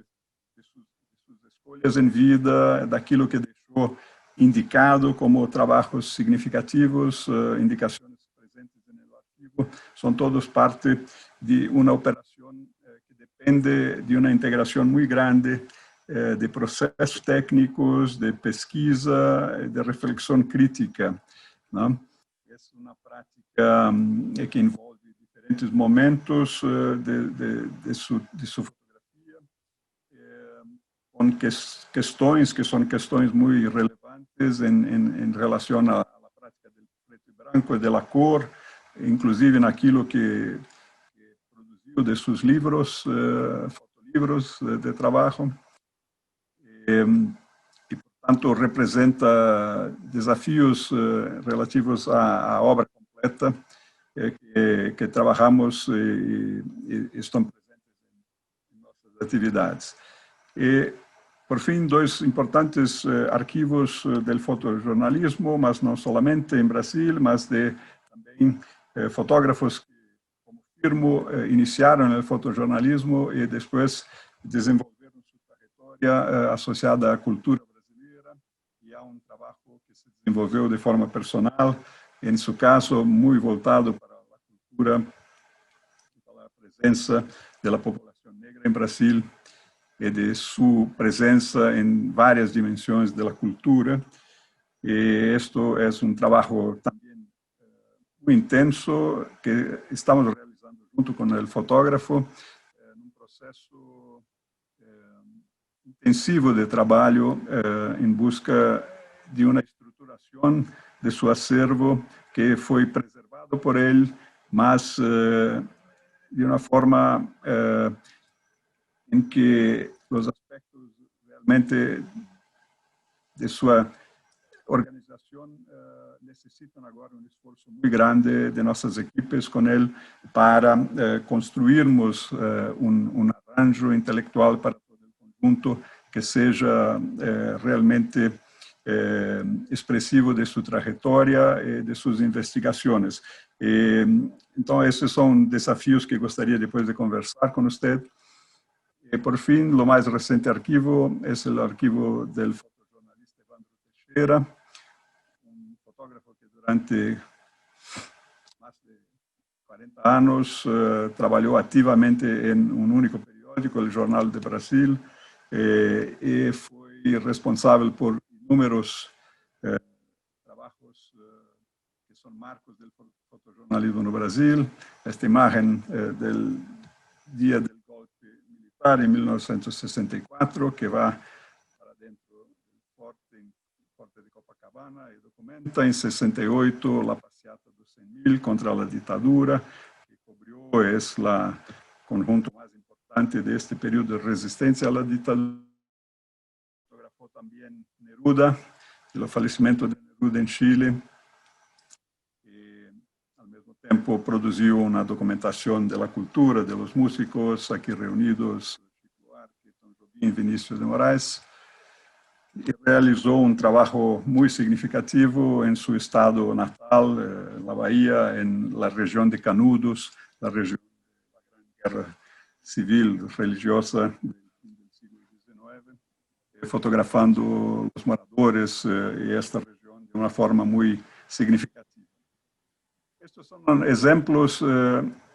suas escolhas em vida, daquilo que deixou indicado como trabalhos significativos, indicações presentes no arquivo, são todos parte de uma operação que depende de uma integração muito grande de processos técnicos, de pesquisa, de reflexão crítica, não? É uma prática que envolve diferentes momentos de sua fotografia, com questões que são questões muito relevantes em relação à prática do preto e branco e da cor, inclusive naquilo que produziu de seus livros, fotolivros de trabalho, e, portanto, representa desafios relativos à obra completa que trabalhamos e estão presentes em nossas atividades. E, por fim, 2 importantes arquivos do fotojornalismo, mas não somente em Brasil, mas também fotógrafos que, como Firmo, iniciaram no fotojornalismo e depois desenvolveram sua trajetória associada à cultura brasileira, e há um trabalho que se desenvolveu de forma personal, em seu caso, muito voltado para a cultura, para a presença da população negra em Brasil, e de sua presença em várias dimensões da cultura. E isto é um trabalho também muito intenso que estamos realizando junto com o fotógrafo, num processo intensivo de trabalho em busca de uma estruturação de seu acervo que foi preservado por ele, mas de una forma en que los aspectos realmente de su organización necesitan ahora un esfuerzo muy grande de nuestras equipes con él para construirmos un arranjo intelectual para todo el conjunto que sea realmente expresivo de su trayectoria, de sus investigaciones. Entonces, esos son desafíos que gustaría después de conversar con usted. Por fin, lo más reciente archivo es el archivo del fotojornalista Evandro Teixeira, un fotógrafo que durante más de 40 años trabajó activamente en un único periódico, el Jornal de Brasil, y fue responsable por inúmeros trabajos que son marcos del fotojornalismo no Brasil. Esta imagen del día del golpe militar en 1964, que va para dentro del forte de Copacabana, y documenta en 68 la passeata dos 100.000 contra la dictadura, que cubrió, es el conjunto más importante de este periodo de resistencia a la dictadura. Fotografó también Neruda, el fallecimiento de Neruda en Chile. Al mismo tiempo produjo una documentación de la cultura, de los músicos aquí reunidos, Chico Buarque, Tom Jobim, Vinícius de Moraes, y realizó un trabajo muy significativo en su estado natal, en la Bahía, en la región de Canudos, la región de la Gran Guerra Civil religiosa del siglo XIX, fotografando los moradores y esta región de una forma muy significativa. Estos son ejemplos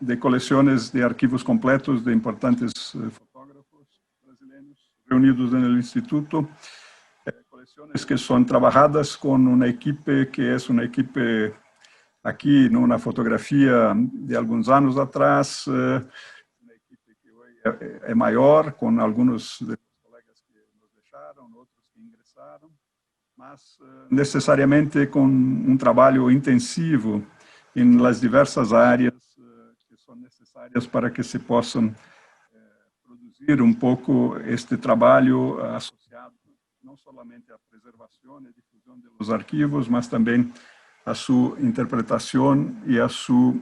de colecciones de archivos completos de importantes fotógrafos brasileños reunidos en el instituto. Colecciones que son trabajadas con una equipe que es una equipe aquí, ¿no? Una fotografía de algunos años atrás, una equipe que hoy es mayor, con algunos de los colegas que nos dejaron, otros que ingresaron, mas necesariamente con un trabajo intensivo en las diversas áreas que son necesarias para que se puedan producir un poco este trabajo asociado no solamente a preservación y difusión de los archivos, mas también a su interpretación y a su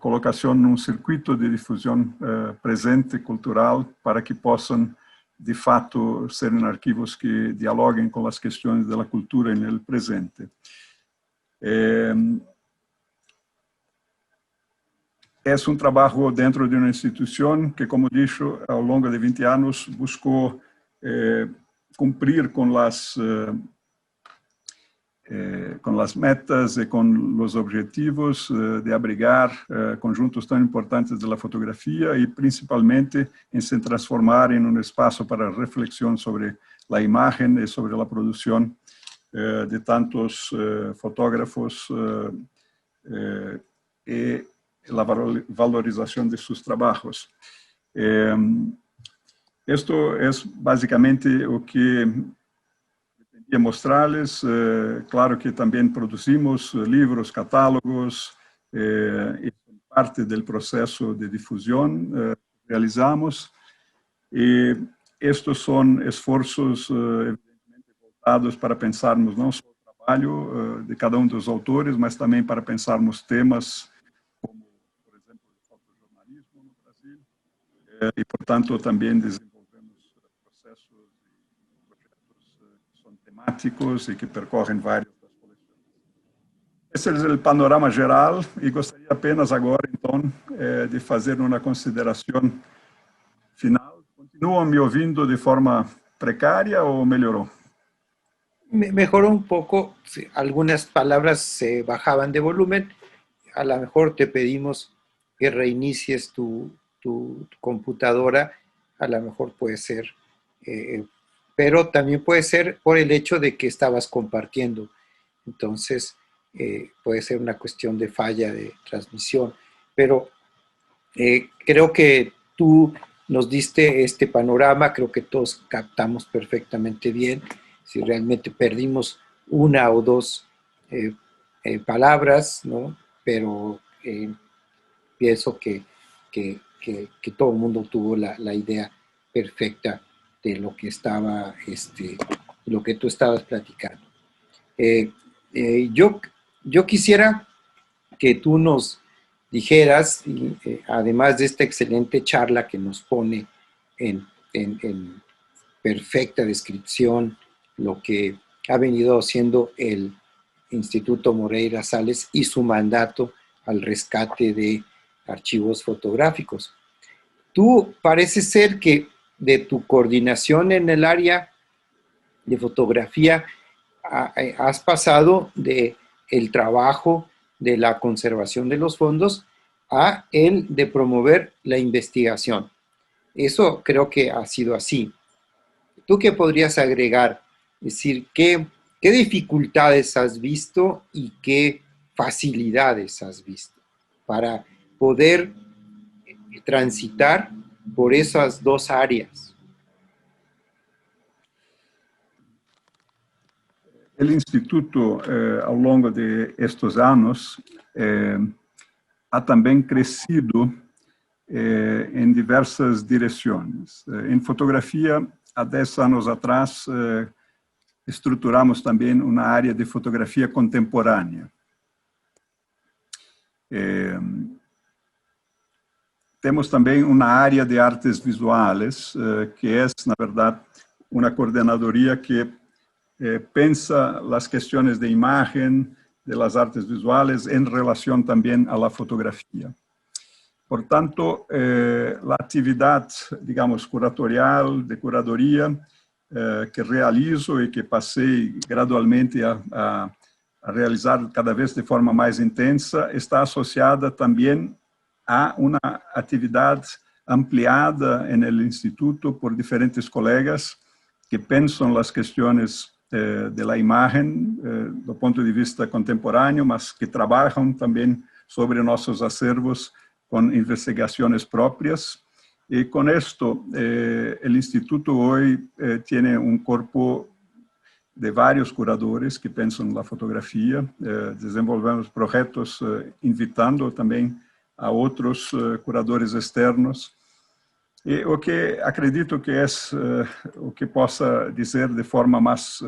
colocación en un circuito de difusión presente, cultural, para que puedan, de fato, ser archivos que dialoguen con las cuestiones de la cultura en el presente. Es un trabajo dentro de una institución que, como he dicho, a lo largo de 20 años buscó cumplir con las metas y con los objetivos de abrigar conjuntos tan importantes de la fotografía y principalmente en se transformar en un espacio para reflexión sobre la imagen y sobre la producción de tantos fotógrafos y la valorización de sus trabajos. Esto es básicamente lo que quería mostrarles. Claro que también producimos libros, catálogos, y parte del proceso de difusión realizamos. Y estos son esfuerzos evidentemente voltados para pensarmos no solo el trabajo de cada uno de los autores, mas también para pensarmos temas como, por ejemplo, el fotojornalismo en Brasil. Y por tanto también desenvolvemos procesos y proyectos que son temáticos y que percorren varias das colecciones. Esse é o panorama geral e gostaria apenas agora, então, de fazer uma consideração final. ¿Continúan me ouvindo de forma precária ou melhorou? Mejoró un poco, sí, algunas palabras se bajaban de volumen. A lo mejor te pedimos que reinicies tu computadora, a lo mejor puede ser, pero también puede ser por el hecho de que estabas compartiendo. Entonces, puede ser una cuestión de falla de transmisión. Pero creo que tú nos diste este panorama, creo que todos captamos perfectamente bien. Si realmente perdimos una o dos palabras, ¿no? Pero pienso que todo el mundo tuvo la idea perfecta de lo que estaba, lo que tú estabas platicando. Yo quisiera que tú nos dijeras, además de esta excelente charla que nos pone en perfecta descripción lo que ha venido haciendo el Instituto Moreira Salles y su mandato al rescate de archivos fotográficos. Tú parece ser que de tu coordinación en el área de fotografía has pasado de el trabajo de la conservación de los fondos a el de promover la investigación. Eso creo que ha sido así. ¿Tú qué podrías agregar? Es decir, ¿qué dificultades has visto y qué facilidades has visto para poder transitar por esas dos áreas? El Instituto, ao longo de estes anos, ha também crescido em diversas direções. Em fotografia, há 10 anos atrás, estruturamos também uma área de fotografia contemporânea. Temos também uma área de artes visuais, que é, na verdade, uma coordenadoria que pensa as questões de imagem, de las artes visuales, em relação também à fotografia. Portanto, a atividade, digamos, curatorial, de curadoria, que realizo e que passei gradualmente a realizar cada vez de forma mais intensa, está associada também a uma atividade ampliada no Instituto por diferentes colegas que pensam as questões de la imagem do ponto de vista contemporâneo, mas que trabalham também sobre nossos acervos com investigações próprias. E com isto, o Instituto hoje tem um corpo de vários curadores que pensam na fotografia. Desenvolvemos projetos invitando também a outros curadores externos. E o que acredito que é o que possa dizer de forma mais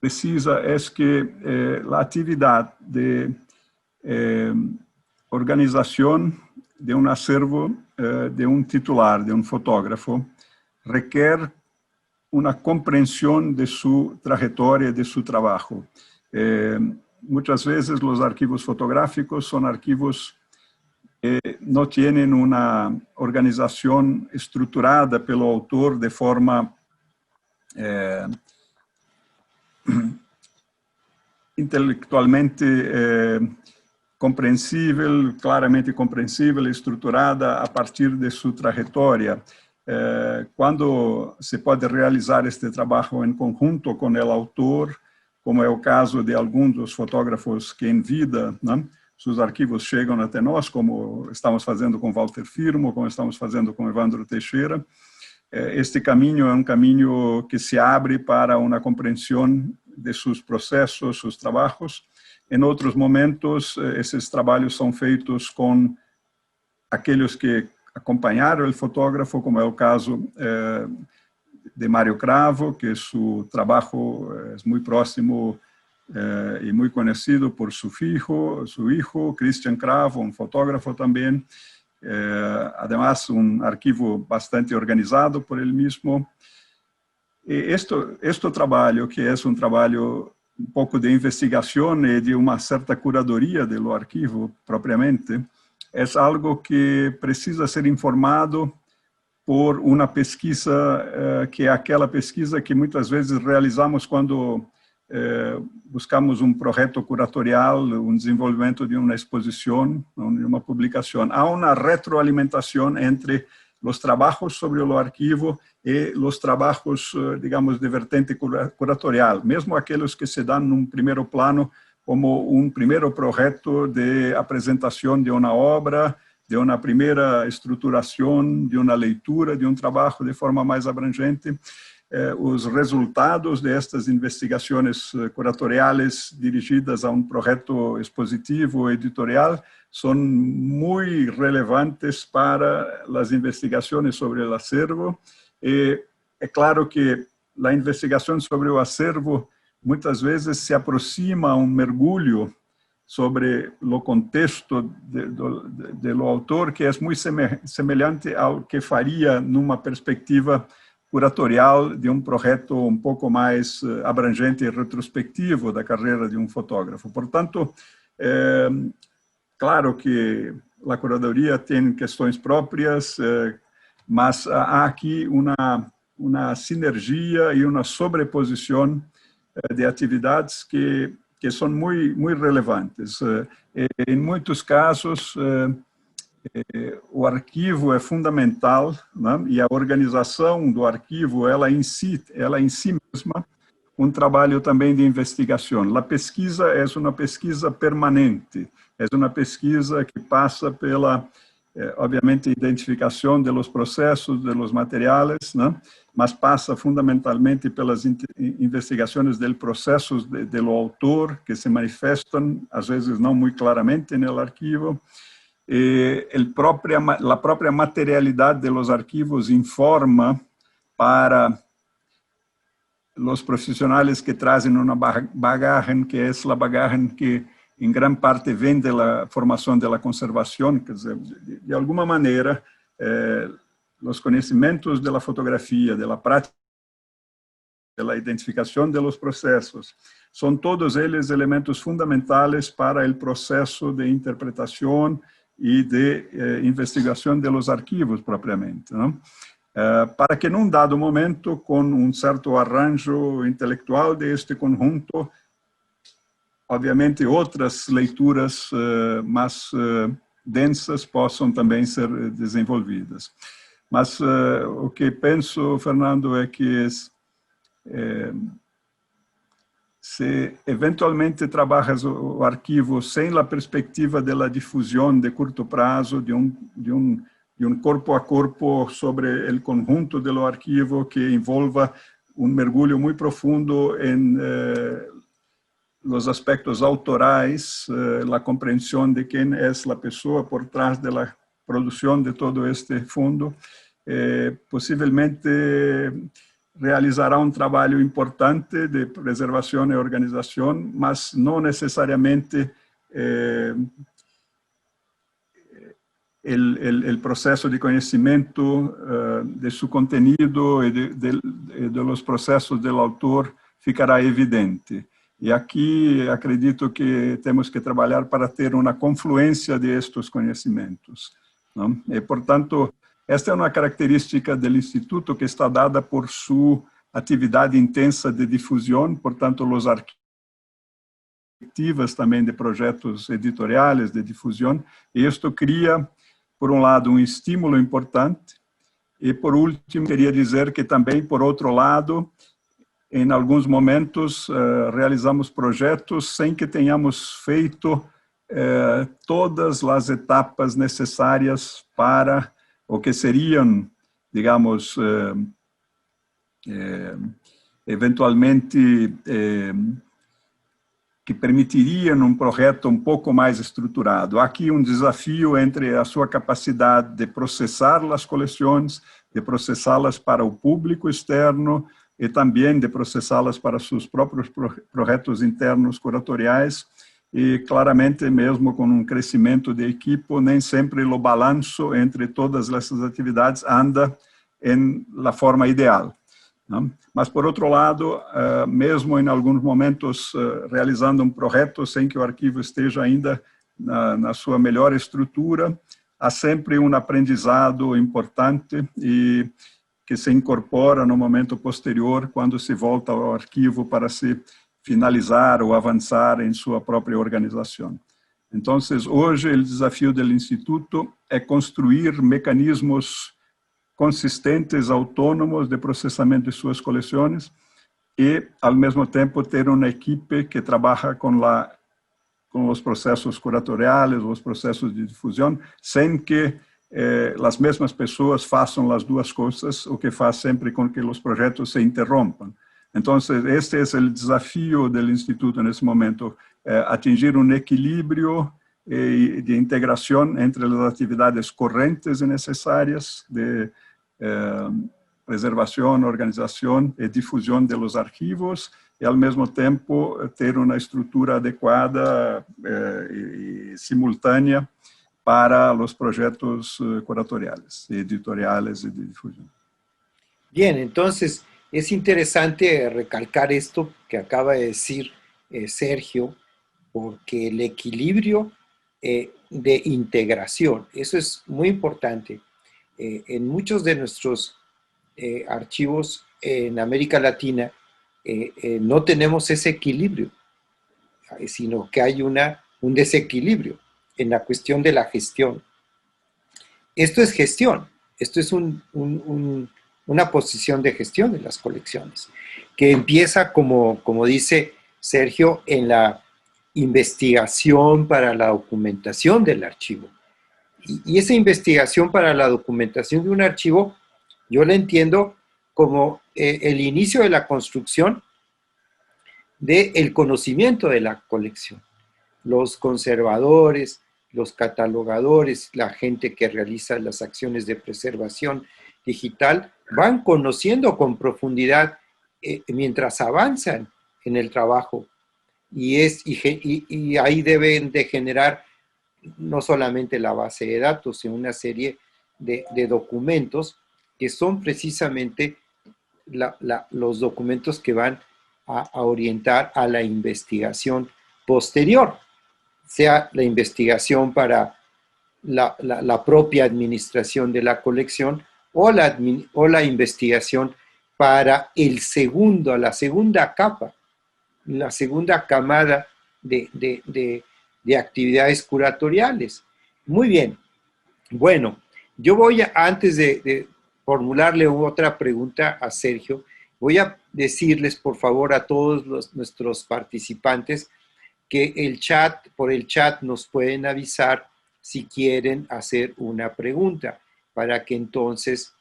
precisa é que a atividade de organização de um acervo de um titular, de um fotógrafo, requer uma compreensão de sua trajetória, de seu trabalho. Muitas vezes os arquivos fotográficos são arquivos que não têm uma organização estruturada pelo autor de forma intelectualmente compreensível, claramente compreensível, estruturada a partir de sua trajetória. Quando se pode realizar este trabalho em conjunto com o autor, como é o caso de alguns dos fotógrafos que em vida, né, seus arquivos chegam até nós, como estamos fazendo com Walter Firmo, como estamos fazendo com Evandro Teixeira. Este caminho é um caminho que se abre para uma compreensão de seus processos, seus trabalhos. Em outros momentos, esses trabalhos são feitos com aqueles que acompanharam o fotógrafo, como é o caso de Mário Cravo, que seu trabalho é muito próximo e muito conhecido por seu filho, Christian Cravo, fotógrafo também. Además, arquivo bastante organizado por ele mesmo. E este trabalho, que é trabalho pouco de investigação e de uma certa curadoria do arquivo propriamente, é algo que precisa ser informado por uma pesquisa, que é aquela pesquisa que muitas vezes realizamos quando buscamos projeto curatorial, desenvolvimento de uma exposição, de uma publicação. Há uma retroalimentação entre os trabalhos sobre o arquivo e os trabalhos, digamos, de vertente curatorial, mesmo aqueles que se dão num primeiro plano como primeiro projeto de apresentação de uma obra, de uma primeira estruturação, de uma leitura, de trabalho de forma mais abrangente. os resultados destas investigações curatoriais dirigidas a um projeto expositivo editorial são muito relevantes para as investigações sobre o acervo. E é claro que a investigação sobre o acervo muitas vezes se aproxima a um mergulho sobre o contexto do autor, que é muito semelhante ao que faria numa perspectiva curatorial de um projeto um pouco mais abrangente e retrospectivo da carreira de um fotógrafo. Portanto, claro que a curadoria tem questões próprias, mas há aqui uma sinergia e uma sobreposição de atividades que são muito relevantes. Em muitos casos, o arquivo é fundamental, né? E a organização do arquivo, ela em si mesma, um trabalho também de investigação. A pesquisa é uma pesquisa permanente, é uma pesquisa que passa pela, obviamente, identificação dos processos, dos materiais, né? Mas passa fundamentalmente pelas investigações do processo do autor, que se manifestam, às vezes não muito claramente no arquivo. A própria materialidade dos arquivos informa para os profissionais que trazem uma bagagem, que é a bagagem que, em grande parte, vem da formação da conservação, quer dizer, de alguma maneira, os conhecimentos da fotografia, da prática, da identificação dos processos, são todos eles elementos fundamentais para o processo de interpretação e de investigação dos arquivos propriamente, não? Para que num dado momento, com um certo arranjo intelectual deste conjunto, obviamente outras leituras mais densas possam também ser desenvolvidas. Mas o que penso, Fernando, é que se eventualmente trabalhas o arquivo sem a perspectiva da difusão de curto prazo, de um corpo a corpo sobre o conjunto do arquivo, que envolva um mergulho muito profundo em os aspectos autorais, a compreensão de quem é a pessoa por trás da produção de todo este fundo, possivelmente realizará um trabalho importante de preservação e organização, mas não necessariamente o processo de conhecimento de seu conteúdo e de los processos do autor ficará evidente. E aqui acredito que temos que trabalhar para ter uma confluência de estes conhecimentos, não? E, portanto, esta é uma característica do Instituto que está dada por sua atividade intensa de difusão, portanto, os arquivos também de projetos editoriais de difusão, e isto cria, por um lado, um estímulo importante, e, por último, queria dizer que também, por outro lado, em alguns momentos, realizamos projetos sem que tenhamos feito todas as etapas necessárias para o que seriam, digamos, eventualmente, que permitiriam um projeto um pouco mais estruturado. Há aqui um desafio entre a sua capacidade de processar as coleções, de processá-las para o público externo e também de processá-las para seus próprios projetos internos curatoriais, e claramente mesmo com um crescimento de equipe, nem sempre o balanço entre todas essas atividades anda em la forma ideal, não? Mas, por outro lado, mesmo em alguns momentos realizando um projeto sem que o arquivo esteja ainda na sua melhor estrutura, há sempre um aprendizado importante e que se incorpora no momento posterior, quando se volta ao arquivo para se finalizar ou avançar em sua própria organização. Então, hoje, o desafio do Instituto é construir mecanismos consistentes, autônomos de processamento de suas coleções e, ao mesmo tempo, ter uma equipe que trabalha com os processos curatoriais, os processos de difusão, sem que as mesmas pessoas façam as duas coisas, o que faz sempre com que os projetos se interrompam. Então, este é o desafio do Instituto nesse momento, atingir um equilíbrio de integração entre as atividades correntes e necessárias de preservação, organização e difusão dos arquivos, e, ao mesmo tempo, ter uma estrutura adequada e simultânea para os projetos curatoriales, editoriales y de difusión. Bien, entonces es interesante recalcar esto que acaba de decir Sergio, porque el equilibrio de integración, eso es muy importante. En muchos de nuestros archivos en América Latina no tenemos ese equilibrio, sino que hay un desequilibrio en la cuestión de la gestión. Esto es gestión, esto es una posición de gestión de las colecciones, que empieza, como dice Sergio, en la investigación para la documentación del archivo. Y esa investigación para la documentación de un archivo, yo la entiendo como el inicio de la construcción del conocimiento de la colección. Los conservadores, los catalogadores, la gente que realiza las acciones de preservación digital, van conociendo con profundidad mientras avanzan en el trabajo. Y ahí deben de generar no solamente la base de datos, sino una serie de documentos que son precisamente los documentos que van a orientar a la investigación posterior, sea la investigación para la propia administración de la colección o la investigación para la segunda capa, la segunda camada de actividades curatoriales. Muy bien. Bueno, yo voy antes de formularle otra pregunta a Sergio, voy a decirles, por favor, a todos nuestros participantes que por el chat nos pueden avisar si quieren hacer una pregunta, para que entonces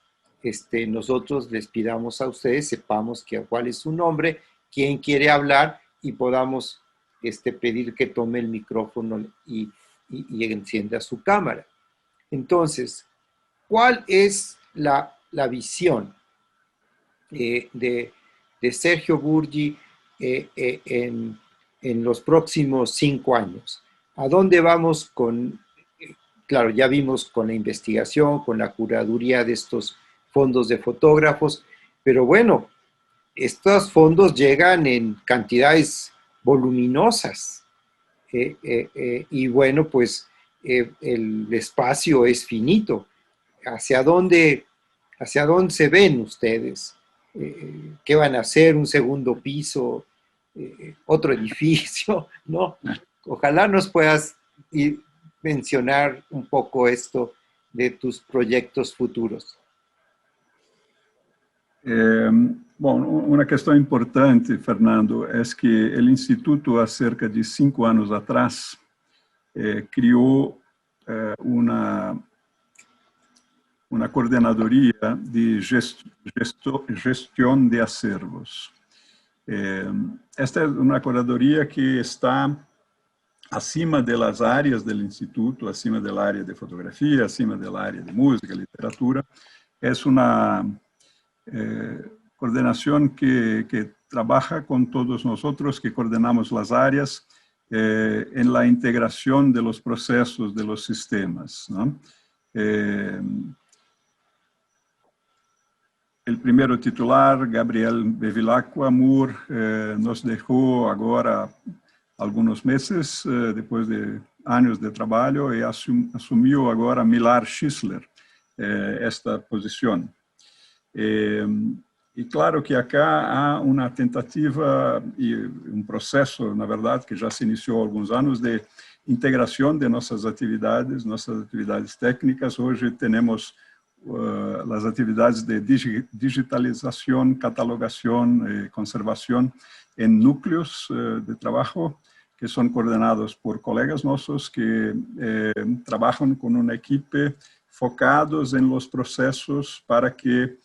nosotros les pidamos a ustedes, sepamos cuál es su nombre, quién quiere hablar y podamos pedir que tome el micrófono y encienda su cámara. Entonces, ¿cuál es la visión de Sergio Burgi en los próximos 5 años? ¿A dónde vamos claro, ya vimos con la investigación, con la curaduría de estos fondos de fotógrafos, pero bueno, estos fondos llegan en cantidades voluminosas y bueno, pues el espacio es finito. ¿Hacia dónde se ven ustedes? ¿Qué van a hacer? ¿Un segundo piso? ¿Otro edificio? ¿No? Ojalá nos puedas mencionar un poco esto de tus proyectos futuros. Bom, uma questão importante, Fernando, é que o Instituto, há cerca de 5 anos atrás, criou uma coordenadoria de gestão de acervos. Esta é uma coordenadoria que está acima das áreas do Instituto, acima da área de fotografia, acima da área de música, literatura. É uma coordenação que trabalha com todos nós que coordenamos as áreas em la integração de los processos, de los sistemas, ¿no? O primeiro titular, Gabriel Bevilacqua Moore, nos deixou agora alguns meses, depois de anos de trabalho, e assumiu agora Millar Schisler esta posição. E claro que acá há uma tentativa e um processo, na verdade, que já se iniciou há alguns anos, de integração de nossas atividades técnicas. Hoje temos as atividades de digitalização, catalogação e conservação em núcleos de trabalho que são coordenados por colegas nossos que trabalham com uma equipe focados em los processos para que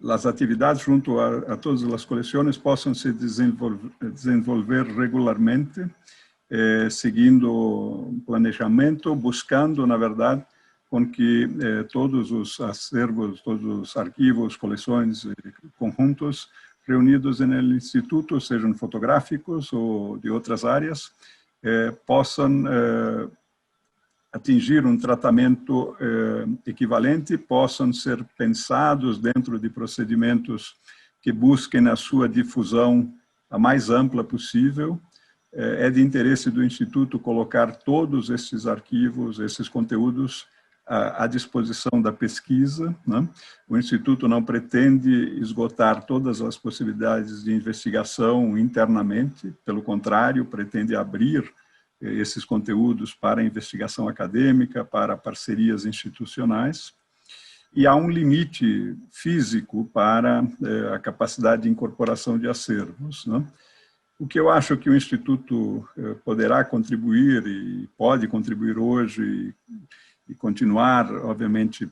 as atividades junto a todas as coleções possam se desenvolver regularmente, seguindo um planejamento, buscando, na verdade, com que todos os acervos, todos os arquivos, coleções, conjuntos reunidos no Instituto, sejam fotográficos ou de outras áreas, possam atingir um tratamento equivalente, possam ser pensados dentro de procedimentos que busquem a sua difusão a mais ampla possível. É de interesse do Instituto colocar todos esses arquivos, esses conteúdos à disposição da pesquisa, né? O Instituto não pretende esgotar todas as possibilidades de investigação internamente, pelo contrário, pretende abrir esses conteúdos para investigação acadêmica, para parcerias institucionais, e há um limite físico para a capacidade de incorporação de acervos, né? O que eu acho que o Instituto poderá contribuir e pode contribuir hoje e continuar, obviamente,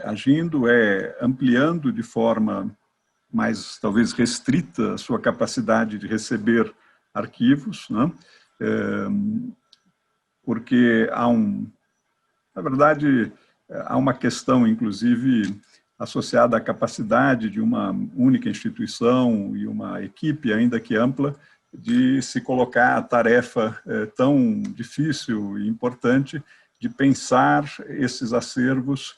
agindo, ampliando de forma mais, talvez, restrita a sua capacidade de receber arquivos, né? Porque na verdade, há uma questão, inclusive, associada à capacidade de uma única instituição e uma equipe, ainda que ampla, de se colocar a tarefa tão difícil e importante de pensar esses acervos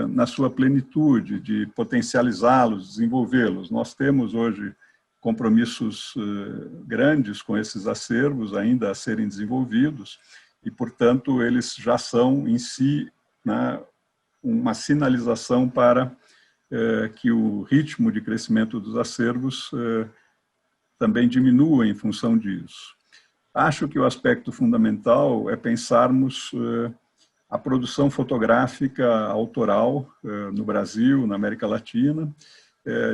na sua plenitude, de potencializá-los, desenvolvê-los. Nós temos hoje compromissos grandes com esses acervos ainda a serem desenvolvidos e, portanto, eles já são em si, né, uma sinalização para que o ritmo de crescimento dos acervos também diminua em função disso. Acho que o aspecto fundamental é pensarmos a produção fotográfica autoral no Brasil, na América Latina,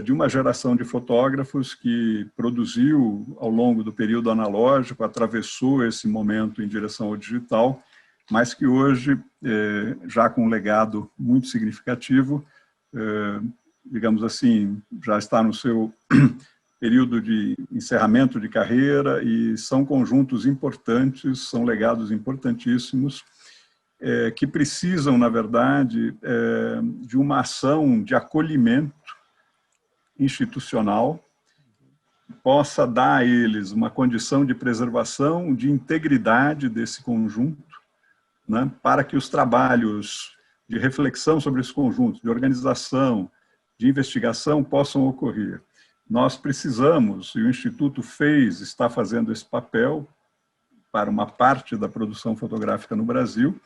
de uma geração de fotógrafos que produziu ao longo do período analógico, atravessou esse momento em direção ao digital, mas que hoje, já com um legado muito significativo, digamos assim, já está no seu período de encerramento de carreira e são conjuntos importantes, são legados importantíssimos, que precisam, na verdade, de uma ação de acolhimento institucional, possa dar a eles uma condição de preservação, de integridade desse conjunto, né, para que os trabalhos de reflexão sobre esse conjunto, de organização, de investigação, possam ocorrer. Nós precisamos, e o Instituto está fazendo esse papel para uma parte da produção fotográfica no Brasil,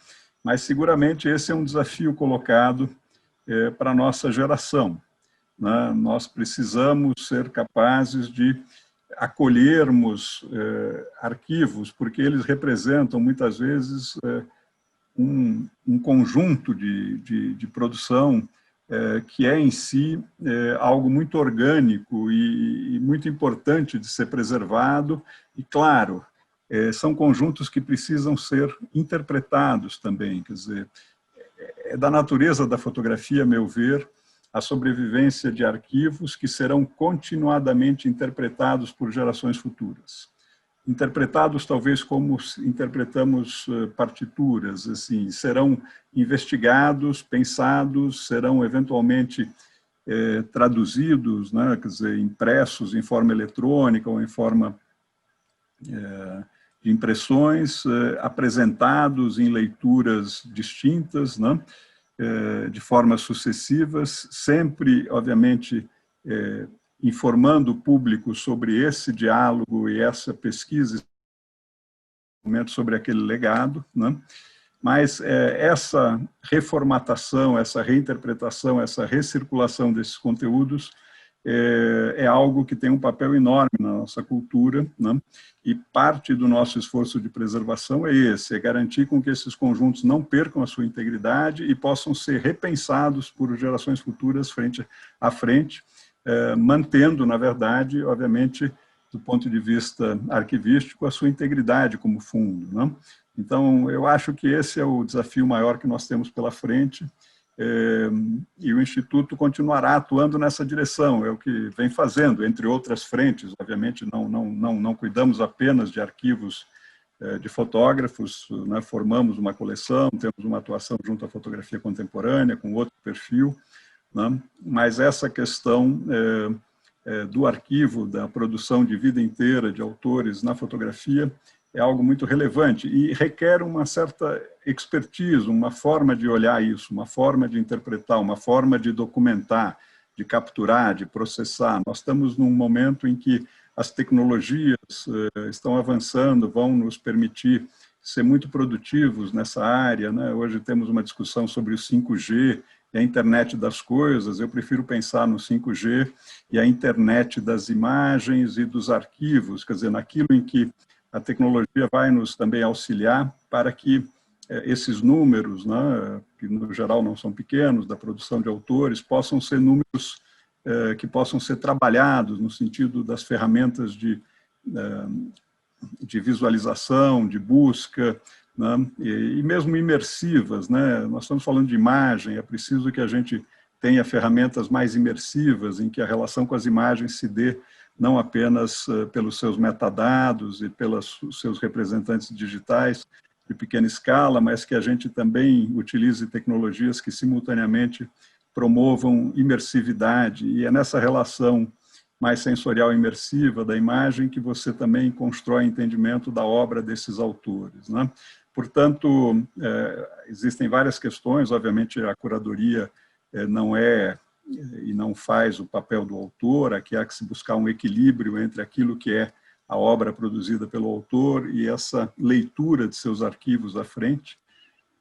mas seguramente esse é um desafio colocado para a nossa geração. Né? Nós precisamos ser capazes de acolhermos arquivos, porque eles representam, muitas vezes, um conjunto de produção que é, em si, algo muito orgânico e muito importante de ser preservado. E, claro, são conjuntos que precisam ser interpretados também. Quer dizer, é da natureza da fotografia, a meu ver, a sobrevivência de arquivos que serão continuadamente interpretados por gerações futuras. Interpretados talvez como interpretamos partituras, assim, serão investigados, pensados, serão eventualmente traduzidos, né, quer dizer, impressos em forma eletrônica ou em forma de impressões, apresentados em leituras distintas, né, de formas sucessivas, sempre, obviamente, informando o público sobre esse diálogo e essa pesquisa sobre aquele legado, né? Mas essa reformatação, essa reinterpretação, essa recirculação desses conteúdos é algo que tem um papel enorme na nossa cultura, né? E parte do nosso esforço de preservação é esse, é garantir com que esses conjuntos não percam a sua integridade e possam ser repensados por gerações futuras frente a frente, mantendo, na verdade, obviamente, do ponto de vista arquivístico, a sua integridade como fundo, né? Então, eu acho que esse é o desafio maior que nós temos pela frente, e o Instituto continuará atuando nessa direção, é o que vem fazendo, entre outras frentes. Obviamente, não cuidamos apenas de arquivos de fotógrafos, né? Formamos uma coleção, temos uma atuação junto à fotografia contemporânea, com outro perfil, né? Mas essa questão do arquivo, da produção de vida inteira de autores na fotografia, é algo muito relevante e requer uma certa expertise, uma forma de olhar isso, uma forma de interpretar, uma forma de documentar, de capturar, de processar. Nós estamos num momento em que as tecnologias estão avançando, vão nos permitir ser muito produtivos nessa área, né? Hoje temos uma discussão sobre o 5G, a internet das coisas. Eu prefiro pensar no 5G e a internet das imagens e dos arquivos, quer dizer, naquilo em que a tecnologia vai nos também auxiliar para que esses números, né, que no geral não são pequenos, da produção de autores, possam ser números que possam ser trabalhados no sentido das ferramentas de visualização, de busca, né, e mesmo imersivas, né? Nós estamos falando de imagem, é preciso que a gente tenha ferramentas mais imersivas, em que a relação com as imagens se dê não apenas pelos seus metadados e pelos seus representantes digitais de pequena escala, mas que a gente também utilize tecnologias que simultaneamente promovam imersividade. E é nessa relação mais sensorial imersiva da imagem que você também constrói entendimento da obra desses autores, né? Portanto, existem várias questões. Obviamente, a curadoria não é e não faz o papel do autor. Aqui há que se buscar um equilíbrio entre aquilo que é a obra produzida pelo autor e essa leitura de seus arquivos à frente,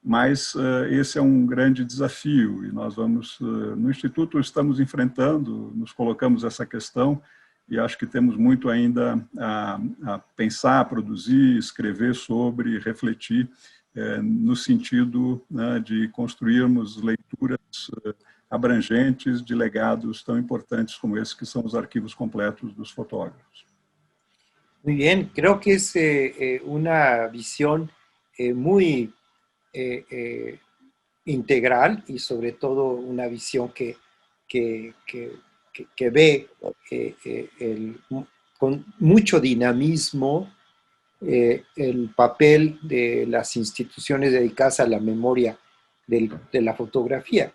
mas esse é um grande desafio e nós vamos, no Instituto, estamos enfrentando, nos colocamos essa questão e acho que temos muito ainda a pensar, produzir, escrever sobre, refletir, no sentido, né, de construirmos leituras abrangentes de legados tão importantes como esse, que são os arquivos completos dos fotógrafos. Muy bien, creo que es una visión muy integral y sobre todo una visión que ve con mucho dinamismo el papel de las instituciones dedicadas a la memoria de la fotografía.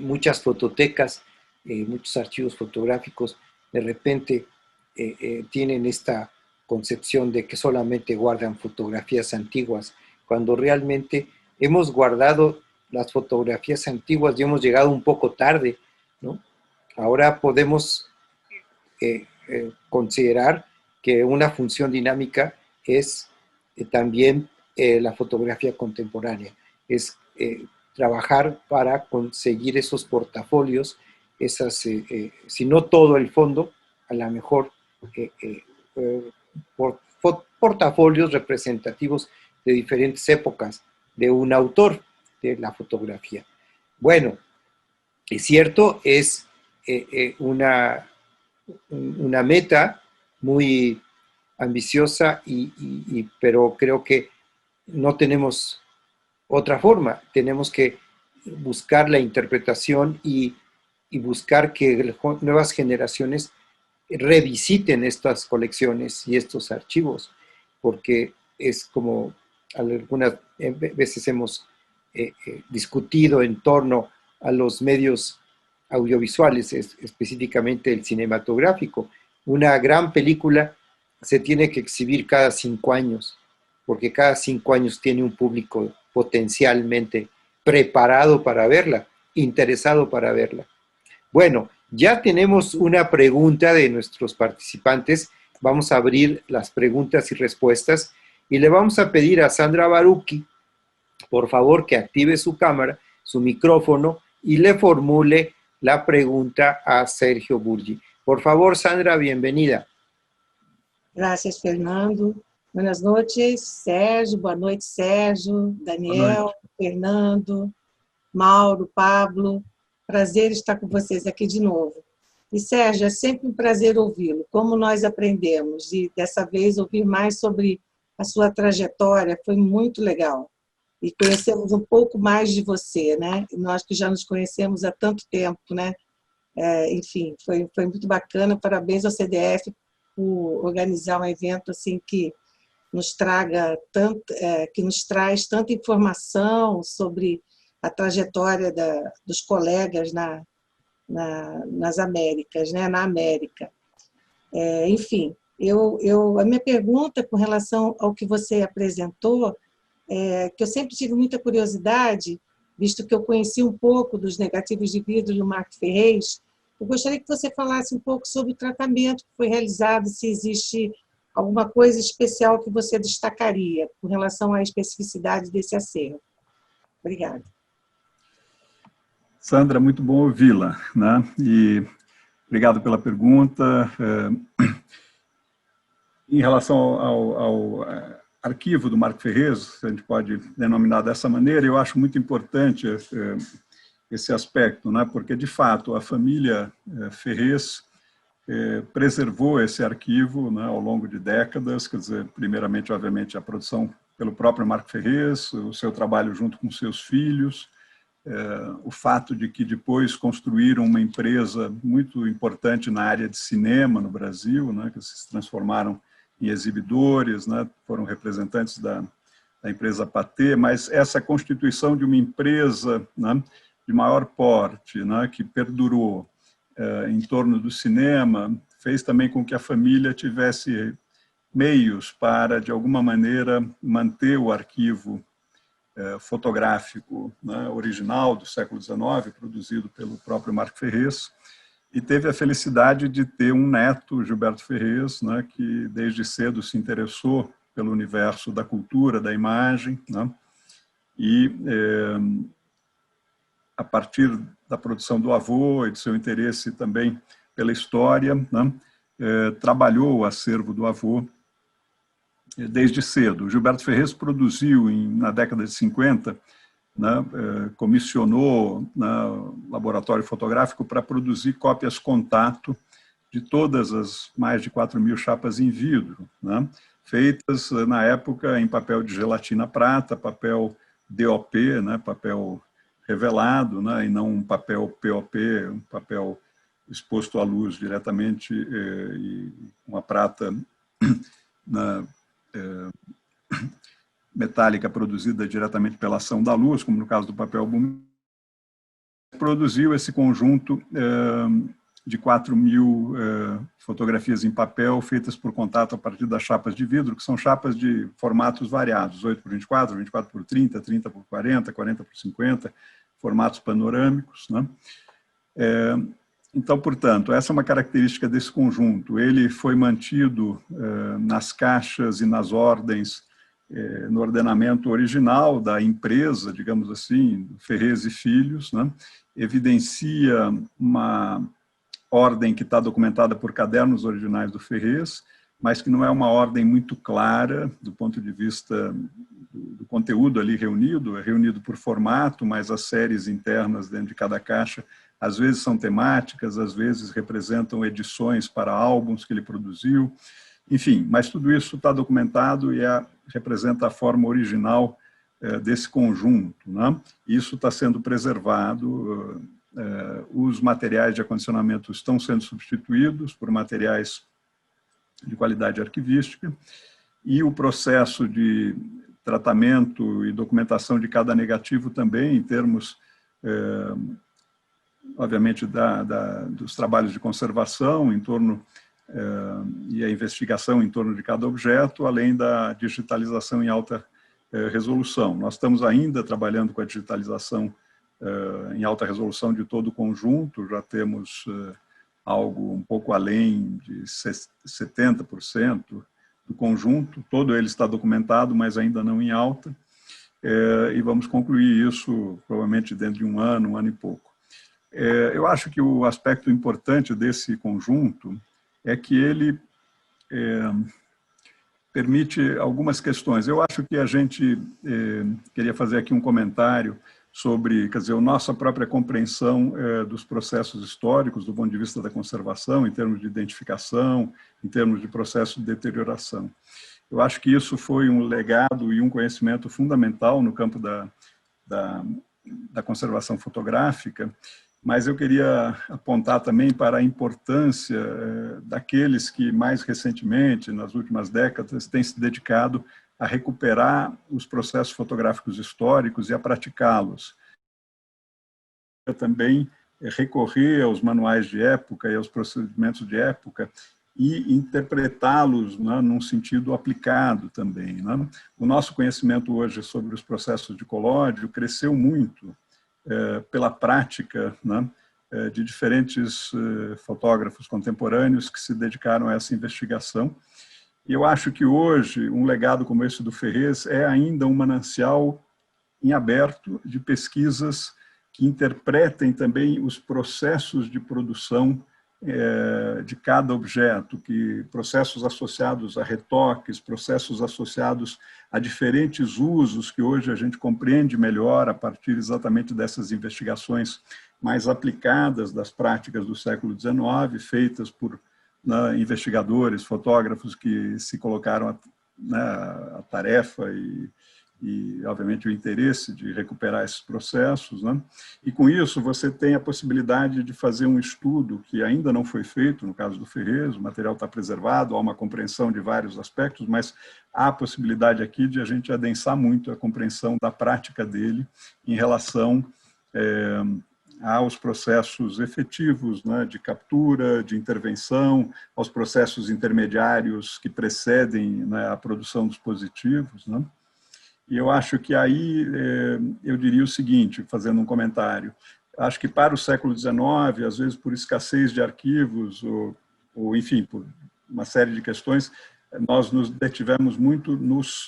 Muchas fototecas, muchos archivos fotográficos de repente tienen esta concepción de que solamente guardan fotografías antiguas, cuando realmente hemos guardado las fotografías antiguas y hemos llegado un poco tarde, ¿no? Ahora podemos considerar que una función dinámica es también la fotografía contemporánea, es trabajar para conseguir esos portafolios, esas, si no todo el fondo, a lo mejor portafolios representativos de diferentes épocas de un autor de la fotografía. Bueno, es cierto, es una meta muy ambiciosa, pero creo que no tenemos otra forma. Tenemos que buscar la interpretación y buscar que nuevas generaciones revisiten estas colecciones y estos archivos, porque es como algunas veces hemos discutido en torno a los medios audiovisuales, específicamente el cinematográfico. Una gran película se tiene que exhibir cada 5 años, porque cada 5 años tiene un público potencialmente preparado para verla, interesado para verla. Bueno, ya tenemos una pregunta de nuestros participantes. Vamos a abrir las preguntas y respuestas y le vamos a pedir a Sandra Barucki, por favor, que active su cámara, su micrófono y le formule la pregunta a Sergio Burgi. Por favor, Sandra, bienvenida. Gracias, Fernando. Buenas noches, Sérgio. Boa noite, Sérgio, Daniel, Fernando, Mauro, Pablo. Prazer estar com vocês aqui de novo. E, Sérgio, é sempre um prazer ouvi-lo, como nós aprendemos, e dessa vez ouvir mais sobre a sua trajetória, foi muito legal. E conhecemos um pouco mais de você, né? Nós que já nos conhecemos há tanto tempo, né? Enfim, foi muito bacana. Parabéns ao CDF por organizar um evento assim que nos traga que nos traz tanta informação sobre a trajetória dos colegas nas Américas, né? Na América. Enfim, a minha pergunta com relação ao que você apresentou, que eu sempre tive muita curiosidade, visto que eu conheci um pouco dos negativos de vidro do Marco Ferrez, eu gostaria que você falasse um pouco sobre o tratamento que foi realizado, se existe alguma coisa especial que você destacaria com relação à especificidade desse acervo. Obrigada. Sandra, muito bom ouvi-la, né? E obrigado pela pergunta. Em relação ao arquivo do Marco Ferrez, a gente pode denominar dessa maneira, eu acho muito importante esse aspecto, né? Porque, de fato, a família Ferrez preservou esse arquivo, né, ao longo de décadas, quer dizer, primeiramente, obviamente, a produção pelo próprio Marco Ferrez, o seu trabalho junto com seus filhos, o fato de que depois construíram uma empresa muito importante na área de cinema no Brasil, né, que se transformaram em exibidores, né, foram representantes da empresa Pathé, mas essa constituição de uma empresa, né, de maior porte, né, que perdurou em torno do cinema, fez também com que a família tivesse meios para, de alguma maneira, manter o arquivo fotográfico, né, original do século XIX, produzido pelo próprio Marco Ferrez, e teve a felicidade de ter um neto, Gilberto Ferrez, né, que desde cedo se interessou pelo universo da cultura, da imagem, né, e a partir da produção do avô e do seu interesse também pela história, né, trabalhou o acervo do avô desde cedo. Gilberto Ferrez produziu, na década de 50, né, comissionou laboratório fotográfico para produzir cópias contato de todas as mais de 4.000 chapas em vidro, né, feitas, na época, em papel de gelatina prata, papel DOP, né, papel revelado, né, e não um papel POP, um papel exposto à luz diretamente, e uma prata metálica produzida diretamente pela ação da luz, como no caso do papel bumê. Produziu esse conjunto de 4.000 fotografias em papel feitas por contato a partir das chapas de vidro, que são chapas de formatos variados, 8x24, 24x30, 30x40, 40x50, formatos panorâmicos, né? Então, portanto, essa é uma característica desse conjunto. Ele foi mantido nas caixas e nas ordens, no ordenamento original da empresa, digamos assim, Ferrez e Filhos, né? Evidencia uma ordem que está documentada por cadernos originais do Ferrez, mas que não é uma ordem muito clara do ponto de vista do conteúdo ali reunido, é reunido por formato, mas as séries internas dentro de cada caixa às vezes são temáticas, às vezes representam edições para álbuns que ele produziu, enfim, mas tudo isso está documentado e representa a forma original desse conjunto, né? Isso está sendo preservado, os materiais de acondicionamento estão sendo substituídos por materiais de qualidade arquivística, e o processo de tratamento e documentação de cada negativo também, em termos, obviamente, dos trabalhos de conservação em torno, e a investigação em torno de cada objeto, além da digitalização em alta resolução. Nós estamos ainda trabalhando com a digitalização em alta resolução de todo o conjunto, já temos algo um pouco além de 70% do conjunto, todo ele está documentado, mas ainda não em alta, e vamos concluir isso provavelmente dentro de um ano e pouco. Eu acho que o aspecto importante desse conjunto é que ele permite algumas questões. Eu acho que a gente queria fazer aqui um comentário sobre, quer dizer, a nossa própria compreensão dos processos históricos do ponto de vista da conservação, em termos de identificação, em termos de processo de deterioração. Eu acho que isso foi um legado e um conhecimento fundamental no campo da conservação fotográfica, mas eu queria apontar também para a importância daqueles que mais recentemente, nas últimas décadas, têm se dedicado a recuperar os processos fotográficos históricos e a praticá-los. Também recorrer aos manuais de época e aos procedimentos de época e interpretá-los, né, num sentido aplicado também. Né? O nosso conhecimento hoje sobre os processos de colódio cresceu muito pela prática, né, de diferentes fotógrafos contemporâneos que se dedicaram a essa investigação. E eu acho que hoje um legado como esse do Ferrez é ainda um manancial em aberto de pesquisas que interpretem também os processos de produção de cada objeto, que processos associados a retoques, processos associados a diferentes usos que hoje a gente compreende melhor a partir exatamente dessas investigações mais aplicadas das práticas do século XIX, feitas por investigadores, fotógrafos que se colocaram a tarefa e, obviamente, o interesse de recuperar esses processos, né? E, com isso, você tem a possibilidade de fazer um estudo que ainda não foi feito, no caso do Ferrez, o material está preservado, há uma compreensão de vários aspectos, mas há a possibilidade aqui de a gente adensar muito a compreensão da prática dele em relação aos processos efetivos, né, de captura, de intervenção, aos processos intermediários que precedem, né, a produção dos positivos, né? E eu acho que aí, eu diria o seguinte, fazendo um comentário, acho que para o século XIX, às vezes por escassez de arquivos, ou enfim, por uma série de questões, nós nos detivemos muito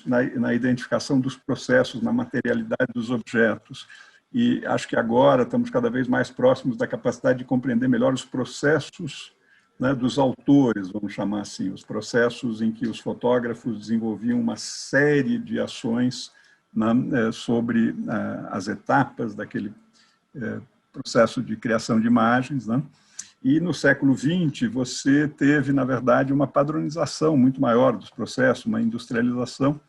na identificação dos processos, na materialidade dos objetos. E acho que agora estamos cada vez mais próximos da capacidade de compreender melhor os processos, né, dos autores, vamos chamar assim, os processos em que os fotógrafos desenvolviam uma série de ações, né, sobre as etapas daquele processo de criação de imagens, né? E no século XX você teve, na verdade, uma padronização muito maior dos processos, uma industrialização,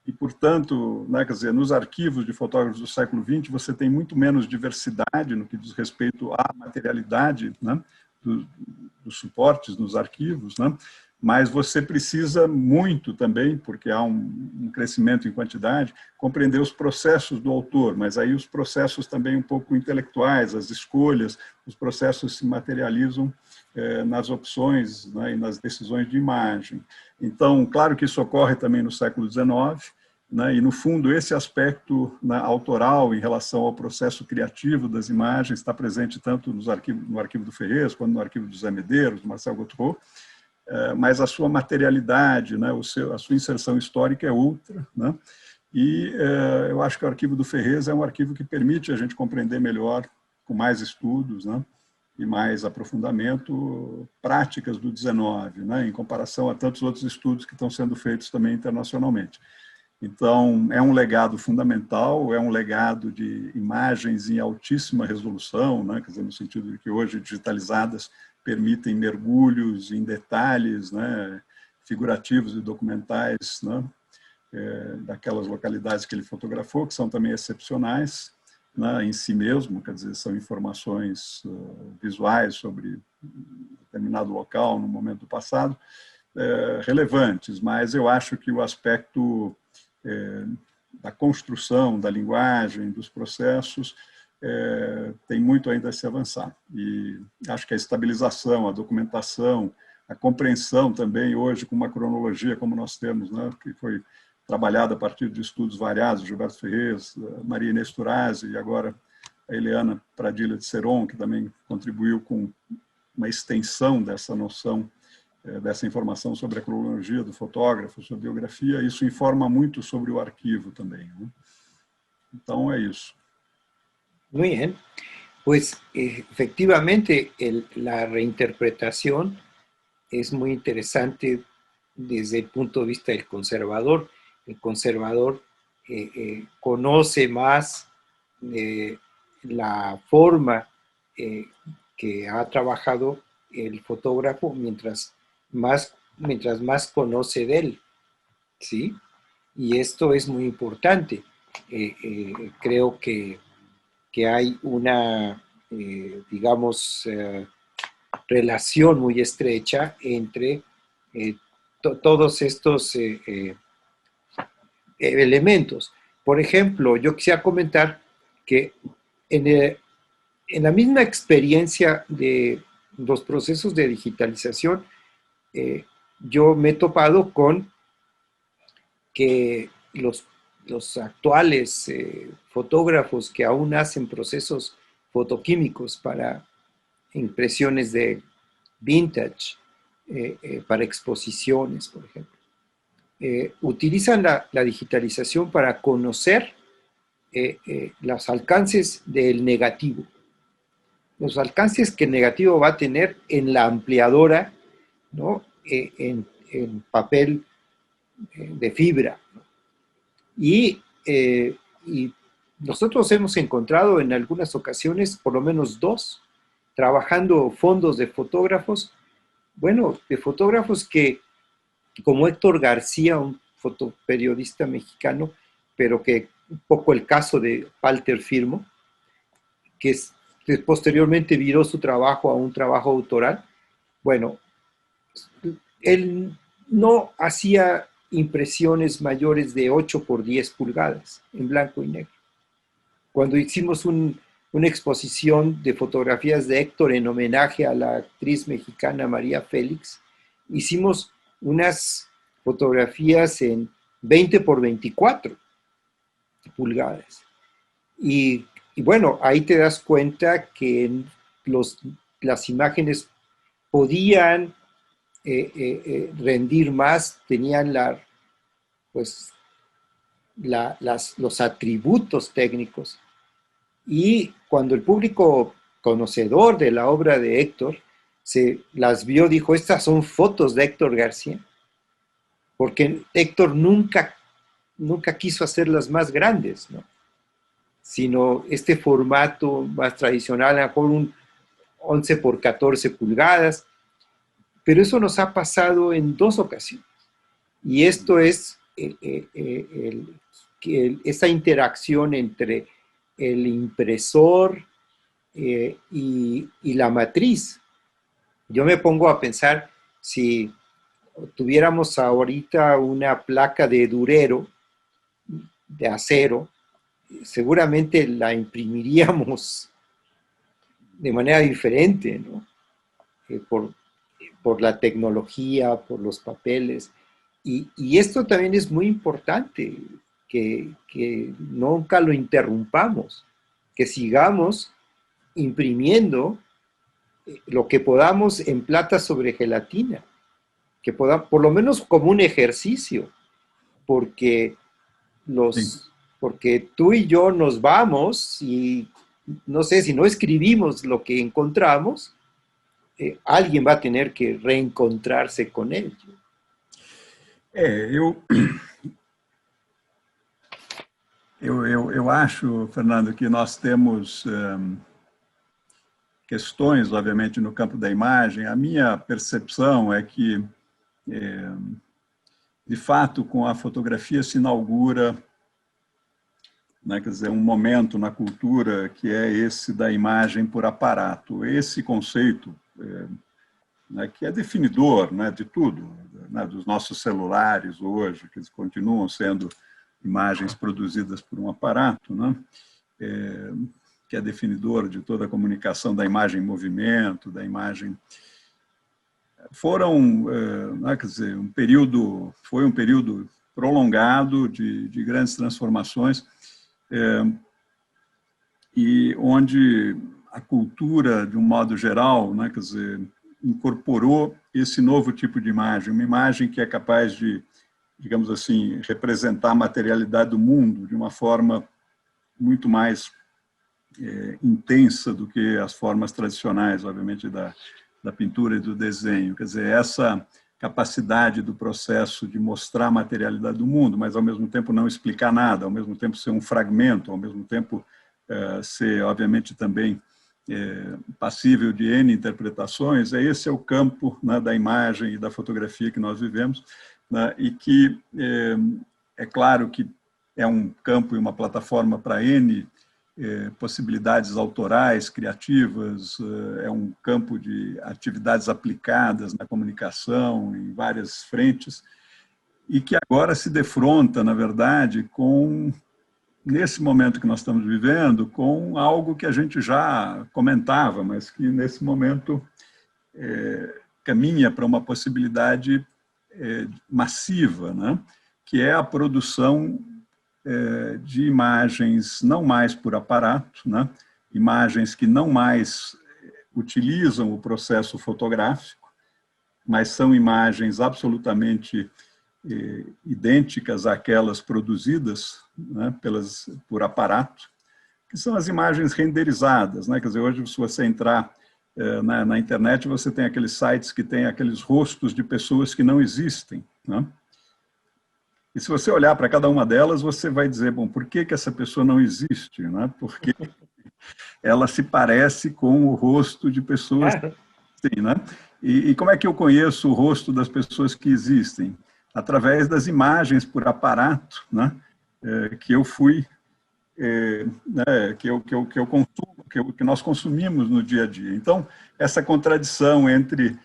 e, portanto, né, quer dizer, nos arquivos de fotógrafos do século XX você tem muito menos diversidade no que diz respeito à materialidade, né, dos suportes nos arquivos, né? Mas você precisa muito também, porque há um crescimento em quantidade, compreender os processos do autor, mas aí os processos também um pouco intelectuais, as escolhas, os processos se materializam nas opções, né, e nas decisões de imagem. Então, claro que isso ocorre também no século XIX, né, e, no fundo, esse aspecto, né, autoral em relação ao processo criativo das imagens está presente tanto no arquivo do Ferrez, quanto no arquivo do Zé Medeiros, do Marcel Gautreau, mas a sua materialidade, né, a sua inserção histórica é outra, né? E eu acho que o arquivo do Ferrez é um arquivo que permite a gente compreender melhor, com mais estudos, né, e mais aprofundamento, práticas do 19, né, em comparação a tantos outros estudos que estão sendo feitos também internacionalmente. Então, é um legado fundamental, é um legado de imagens em altíssima resolução, né, quer dizer, no sentido de que hoje digitalizadas permitem mergulhos em detalhes, né, figurativos e documentais, né, daquelas localidades que ele fotografou, que são também excepcionais, né, em si mesmo, quer dizer, são informações visuais sobre determinado local no momento do passado, relevantes, mas eu acho que o aspecto da construção, da linguagem, dos processos, tem muito ainda a se avançar. E acho que a estabilização, a documentação, a compreensão também, hoje, com uma cronologia como nós temos, né, que foi trabalhada a partir de estudos variados, Gilberto Ferrez, Maria Inês Turazzi, e agora a Eliana Pradilha de Seron, que também contribuiu com uma extensão dessa noção, dessa informação sobre a cronologia do fotógrafo, sua biografia. Isso informa muito sobre o arquivo também, né? Então, é isso. Muy bien. Pues efectivamente la reinterpretación es muy interesante desde el punto de vista del conservador. El conservador conoce más la forma que ha trabajado el fotógrafo mientras más conoce de él. ¿sí? Y esto es muy importante. Creo que hay una, digamos, relación muy estrecha entre todos estos elementos. Por ejemplo, yo quisiera comentar que en la misma experiencia de los procesos de digitalización, yo me he topado con que los actuales fotógrafos que aún hacen procesos fotoquímicos para impresiones de vintage, para exposiciones, por ejemplo, utilizan la digitalización para conocer los alcances del negativo. Los alcances que el negativo va a tener en la ampliadora, ¿no? En papel de fibra, ¿no? Y nosotros hemos encontrado en algunas ocasiones, por lo menos 2, trabajando fondos de fotógrafos, bueno, de fotógrafos que, como Héctor García, un fotoperiodista mexicano, pero que un poco el caso de Walter Firmo, que posteriormente viró su trabajo a un trabajo autoral. Bueno, él no hacía impresiones mayores de 8 por 10 pulgadas en blanco y negro. Cuando hicimos una exposición de fotografías de Héctor en homenaje a la actriz mexicana María Félix, hicimos unas fotografías en 20 por 24 pulgadas. Y bueno, ahí te das cuenta que las imágenes podían rendir más, tenían los atributos técnicos. Y cuando el público conocedor de la obra de Héctor se las vio, dijo, estas son fotos de Héctor García, porque Héctor nunca quiso hacerlas más grandes, ¿no? Sino este formato más tradicional, a lo mejor un 11 por 14 pulgadas, pero eso nos ha pasado en 2 ocasiones. Y esto es esa interacción entre el impresor y la matriz. Yo me pongo a pensar, si tuviéramos ahorita una placa de Durero, de acero, seguramente la imprimiríamos de manera diferente, ¿no? Por la tecnología, por los papeles. Y esto también es muy importante, que nunca lo interrumpamos, que sigamos imprimiendo lo que podamos en plata sobre gelatina, que podamos, por lo menos como un ejercicio, porque tú y yo nos vamos y no sé, si no escribimos lo que encontramos, alguien va a tener que reencontrarse con él. Eu acho, Fernando, que nós temos questões, obviamente, no campo da imagem. A minha percepção é que, de fato, com a fotografia se inaugura, né, quer dizer, um momento na cultura que é esse da imagem por aparato. Esse conceito, né, que é definidor, né, de tudo, né, dos nossos celulares hoje, que eles continuam sendo imagens produzidas por um aparato, né, que é definidor de toda a comunicação da imagem em movimento, da imagem... Né, quer dizer, foi um período prolongado de grandes transformações, e onde a cultura, de um modo geral, né, quer dizer, incorporou esse novo tipo de imagem, uma imagem que é capaz de, digamos assim, representar a materialidade do mundo de uma forma muito mais intensa do que as formas tradicionais, obviamente, da pintura e do desenho. Quer dizer, essa capacidade do processo de mostrar a materialidade do mundo, mas, ao mesmo tempo, não explicar nada, ao mesmo tempo ser um fragmento, ao mesmo tempo ser, obviamente, também passível de N interpretações. Esse é o campo, né, da imagem e da fotografia que nós vivemos, né, e que é claro que é um campo e uma plataforma para N possibilidades autorais, criativas, é um campo de atividades aplicadas na comunicação, em várias frentes, e que agora se defronta, na verdade, com, nesse momento que nós estamos vivendo, com algo que a gente já comentava, mas que nesse momento caminha para uma possibilidade massiva, né? Que é a produção de imagens não mais por aparato, né? Imagens que não mais utilizam o processo fotográfico, mas são imagens absolutamente idênticas àquelas produzidas, né, por aparato, que são as imagens renderizadas, né? Quer dizer, hoje, se você entrar na internet, você tem aqueles sites que têm aqueles rostos de pessoas que não existem, né? E se você olhar para cada uma delas, você vai dizer, bom, por que essa pessoa não existe, né? Porque ela se parece com o rosto de pessoas que existem, né? E como é que eu conheço o rosto das pessoas que existem? Através das imagens por aparato, né? Que eu fui, né? que nós consumimos no dia a dia. Então, essa contradição entre,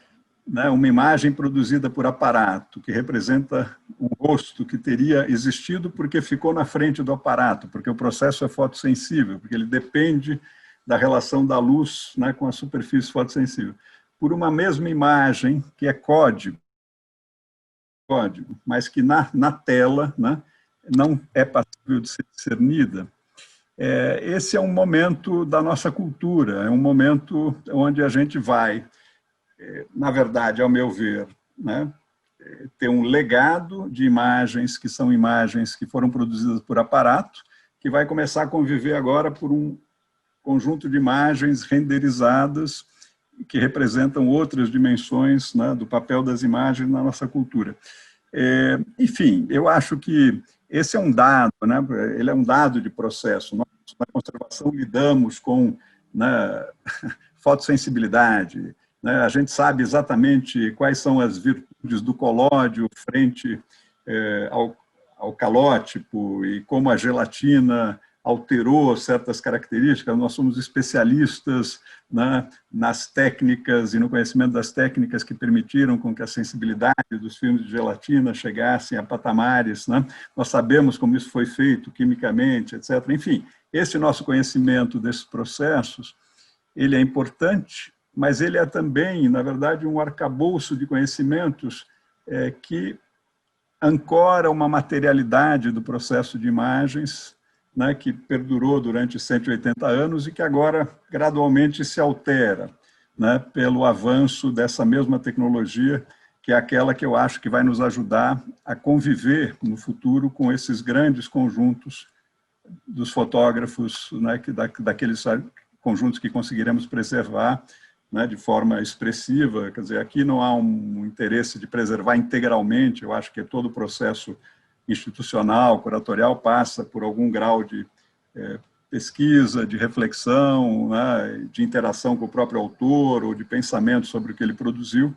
né, uma imagem produzida por aparato, que representa um rosto que teria existido porque ficou na frente do aparato, porque o processo é fotossensível, porque ele depende da relação da luz, né, com a superfície fotossensível, por uma mesma imagem que é código, mas que na tela, né, não é passível de ser discernida. Esse é um momento da nossa cultura, é um momento onde a gente vai, na verdade, ao meu ver, né, ter um legado de imagens que são imagens que foram produzidas por aparato, que vai começar a conviver agora por um conjunto de imagens renderizadas que representam outras dimensões, né, do papel das imagens na nossa cultura. Enfim, eu acho que esse é um dado, né, ele é um dado de processo. Nós, na conservação, lidamos com, né, fotossensibilidade, né, a gente sabe exatamente quais são as virtudes do colóide frente ao calótipo e como a gelatina alterou certas características. Nós somos especialistas, né, nas técnicas e no conhecimento das técnicas que permitiram com que a sensibilidade dos filmes de gelatina chegassem a patamares, né? Nós sabemos como isso foi feito quimicamente, etc. Enfim, esse nosso conhecimento desses processos, ele é importante, mas ele é também, na verdade, um arcabouço de conhecimentos que ancora uma materialidade do processo de imagens, né, que perdurou durante 180 anos e que agora gradualmente se altera, né, pelo avanço dessa mesma tecnologia, que é aquela que eu acho que vai nos ajudar a conviver no futuro com esses grandes conjuntos dos fotógrafos, né, daqueles conjuntos que conseguiremos preservar, né, de forma expressiva. Quer dizer, aqui não há um interesse de preservar integralmente, eu acho que todo o processo institucional, curatorial, passa por algum grau de pesquisa, de reflexão, né, de interação com o próprio autor, ou de pensamento sobre o que ele produziu,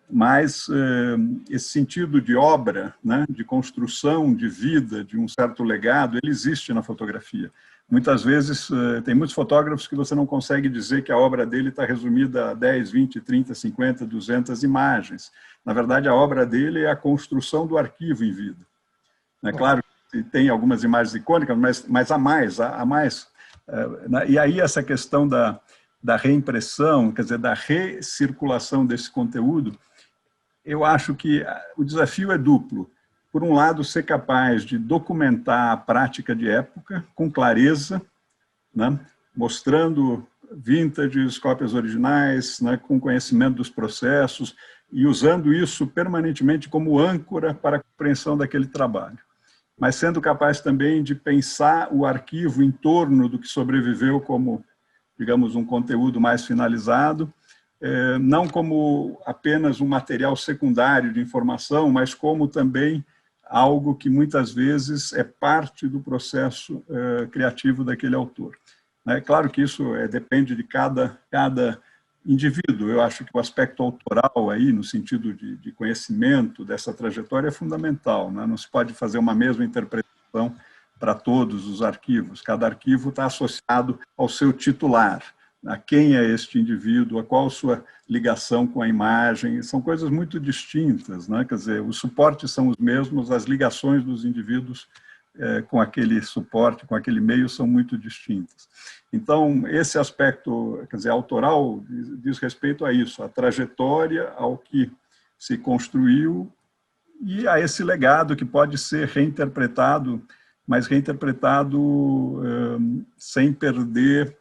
mas esse sentido de obra, né, de construção de vida, de um certo legado, ele existe na fotografia. Muitas vezes, tem muitos fotógrafos que você não consegue dizer que a obra dele está resumida a 10, 20, 30, 50, 200 imagens. Na verdade, a obra dele é a construção do arquivo em vida. É claro que tem algumas imagens icônicas, mas há mais. E aí essa questão da reimpressão, quer dizer, da recirculação desse conteúdo, eu acho que o desafio é duplo. Por um lado, ser capaz de documentar a prática de época com clareza, né, mostrando vintages, cópias originais, né, com conhecimento dos processos e usando isso permanentemente como âncora para a compreensão daquele trabalho. Mas sendo capaz também de pensar o arquivo em torno do que sobreviveu como, digamos, um conteúdo mais finalizado, não como apenas um material secundário de informação, mas como também algo que muitas vezes é parte do processo criativo daquele autor. É claro que isso depende de cada indivíduo. Eu acho que o aspecto autoral aí, no sentido de conhecimento dessa trajetória, é fundamental, né? Não se pode fazer uma mesma interpretação para todos os arquivos. Cada arquivo está associado ao seu titular, a quem é este indivíduo, a qual sua ligação com a imagem. São coisas muito distintas, né? Quer dizer, os suportes são os mesmos, as ligações dos indivíduos com aquele suporte, com aquele meio, são muito distintas. Então, esse aspecto, quer dizer, autoral, diz respeito a isso, a trajetória, ao que se construiu e a esse legado que pode ser reinterpretado, mas reinterpretado sem perder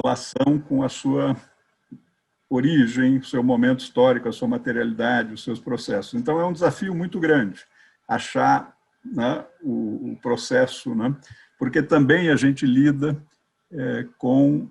relação com a sua origem, o seu momento histórico, a sua materialidade, os seus processos. Então, é um desafio muito grande achar, né, o processo, né, porque também a gente lida com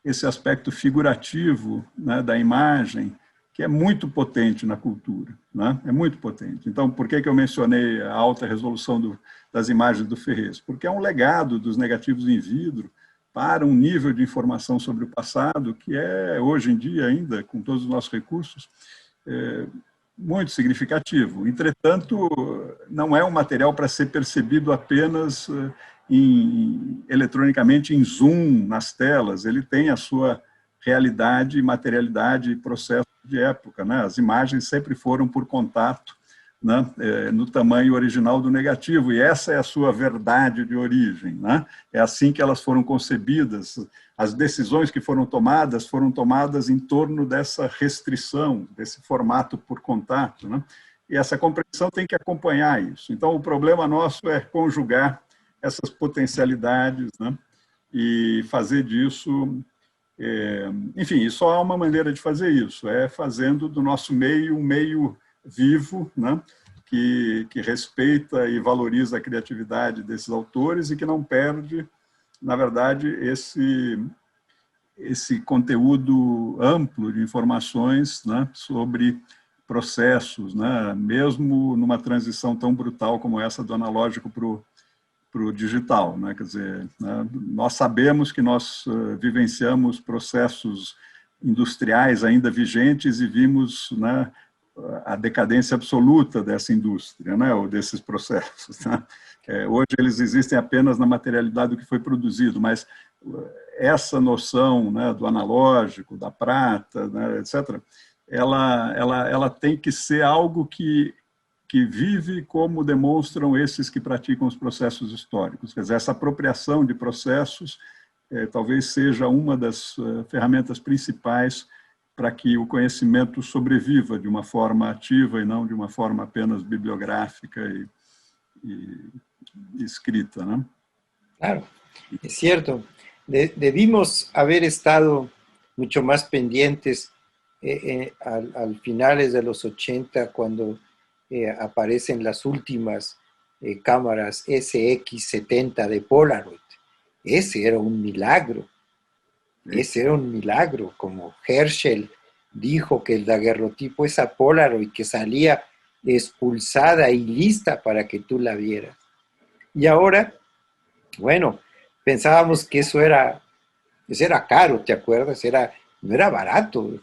esse aspecto figurativo, né, da imagem, que é muito potente na cultura, né? É muito potente. Então, por que eu mencionei a alta resolução das imagens do Ferrez? Porque é um legado dos negativos em vidro para um nível de informação sobre o passado que é, hoje em dia ainda, com todos os nossos recursos, muito significativo. Entretanto, não é um material para ser percebido apenas eletronicamente em zoom nas telas. Ele tem a sua realidade, materialidade e processo de época, né? As imagens sempre foram por contato, né, no tamanho original do negativo, e essa é a sua verdade de origem, né? É assim que elas foram concebidas. As decisões que foram tomadas em torno dessa restrição, desse formato por contato, né? E essa compreensão tem que acompanhar isso. Então, o problema nosso é conjugar essas potencialidades, né? E fazer disso... enfim, só há uma maneira de fazer isso, é fazendo do nosso meio um meio vivo, né? que respeita e valoriza a criatividade desses autores e que não perde, na verdade, esse conteúdo amplo de informações, né, sobre processos, né, mesmo numa transição tão brutal como essa do analógico para o digital, né? Quer dizer, né, nós sabemos que nós vivenciamos processos industriais ainda vigentes e vimos, né, a decadência absoluta dessa indústria, né, ou desses processos, né? Hoje eles existem apenas na materialidade do que foi produzido, mas essa noção, né, do analógico, da prata, né, etc., ela tem que ser algo que vive como demonstram esses que praticam os processos históricos. Quer dizer, essa apropriação de processos talvez seja uma das ferramentas principais para que o conhecimento sobreviva de uma forma ativa e não de uma forma apenas bibliográfica e escrita, né? Claro, es cierto. Debimos haber estado mucho más pendientes al finales de los 80, cuando aparecen las últimas cámaras SX70 de Polaroid. Ese era un milagro. Ese era un milagro, como Herschel dijo que el daguerrotipo, esa Polaroid que salía expulsada y lista para que tú la vieras. Y ahora, bueno, pensábamos que eso era caro, ¿te acuerdas? No era barato,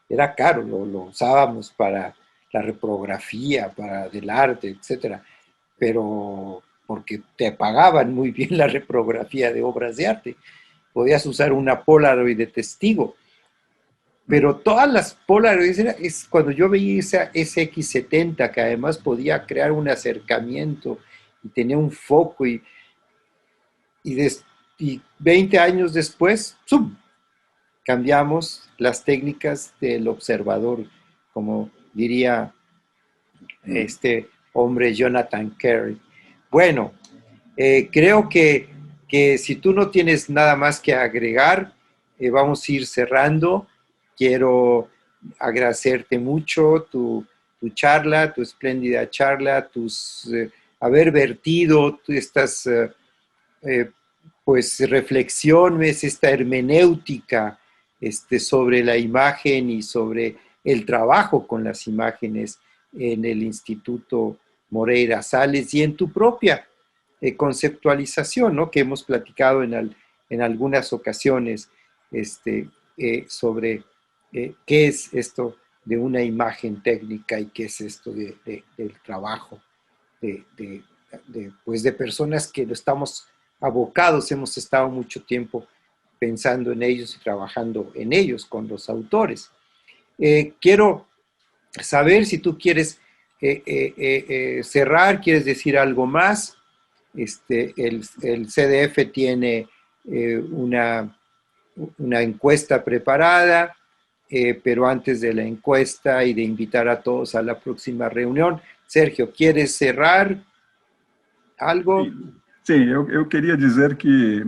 era caro, lo usábamos para la reprografía, para el arte, etc. Pero porque te pagaban muy bien la reprografía de obras de arte. Podías usar una Polaroid de testigo. Pero todas las Polaroids, cuando yo veía esa SX70, que además podía crear un acercamiento y tenía un foco, y 20 años después, ¡zum!, cambiamos las técnicas del observador, como diría este hombre Jonathan Carey. Bueno, creo que si tú no tienes nada más que agregar, vamos a ir cerrando. Quiero agradecerte mucho tu charla, tu espléndida charla, haber vertido estas pues reflexiones, esta hermenéutica sobre la imagen y sobre el trabajo con las imágenes en el Instituto Moreira Salles y en tu propia conceptualización, ¿no?, que hemos platicado en algunas ocasiones. sobre qué es esto de una imagen técnica y qué es esto del trabajo pues de personas que estamos abocados, hemos estado mucho tiempo pensando en ellos y trabajando en ellos con los autores. Quiero saber si tú quieres cerrar, quieres decir algo más. El CDF tiene una encuesta preparada, pero antes de la encuesta y de invitar a todos a la próxima reunión, Sergio, ¿quieres cerrar algo? Sim, eu queria dizer que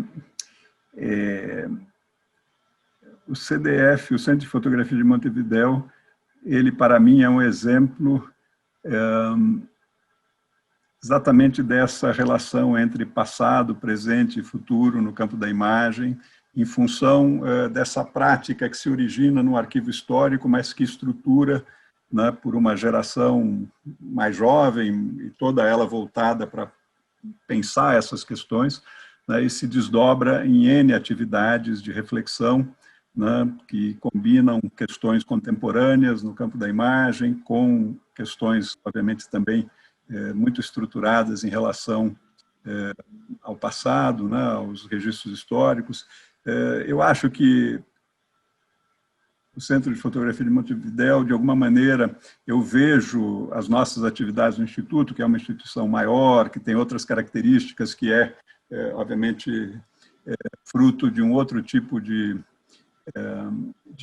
o CDF, o Centro de Fotografia de Montevidéu, ele para mim é um exemplo exatamente dessa relação entre passado, presente e futuro no campo da imagem, em função dessa prática que se origina no arquivo histórico, mas que estrutura, né, por uma geração mais jovem, e toda ela voltada para pensar essas questões, né, e se desdobra em N atividades de reflexão, né, que combinam questões contemporâneas no campo da imagem com questões, obviamente, também muito estruturadas em relação ao passado, né, aos registros históricos. Eu acho que o Centro de Fotografia de Montevidéu, de alguma maneira, eu vejo as nossas atividades no Instituto, que é uma instituição maior, que tem outras características, que obviamente, fruto de um outro tipo de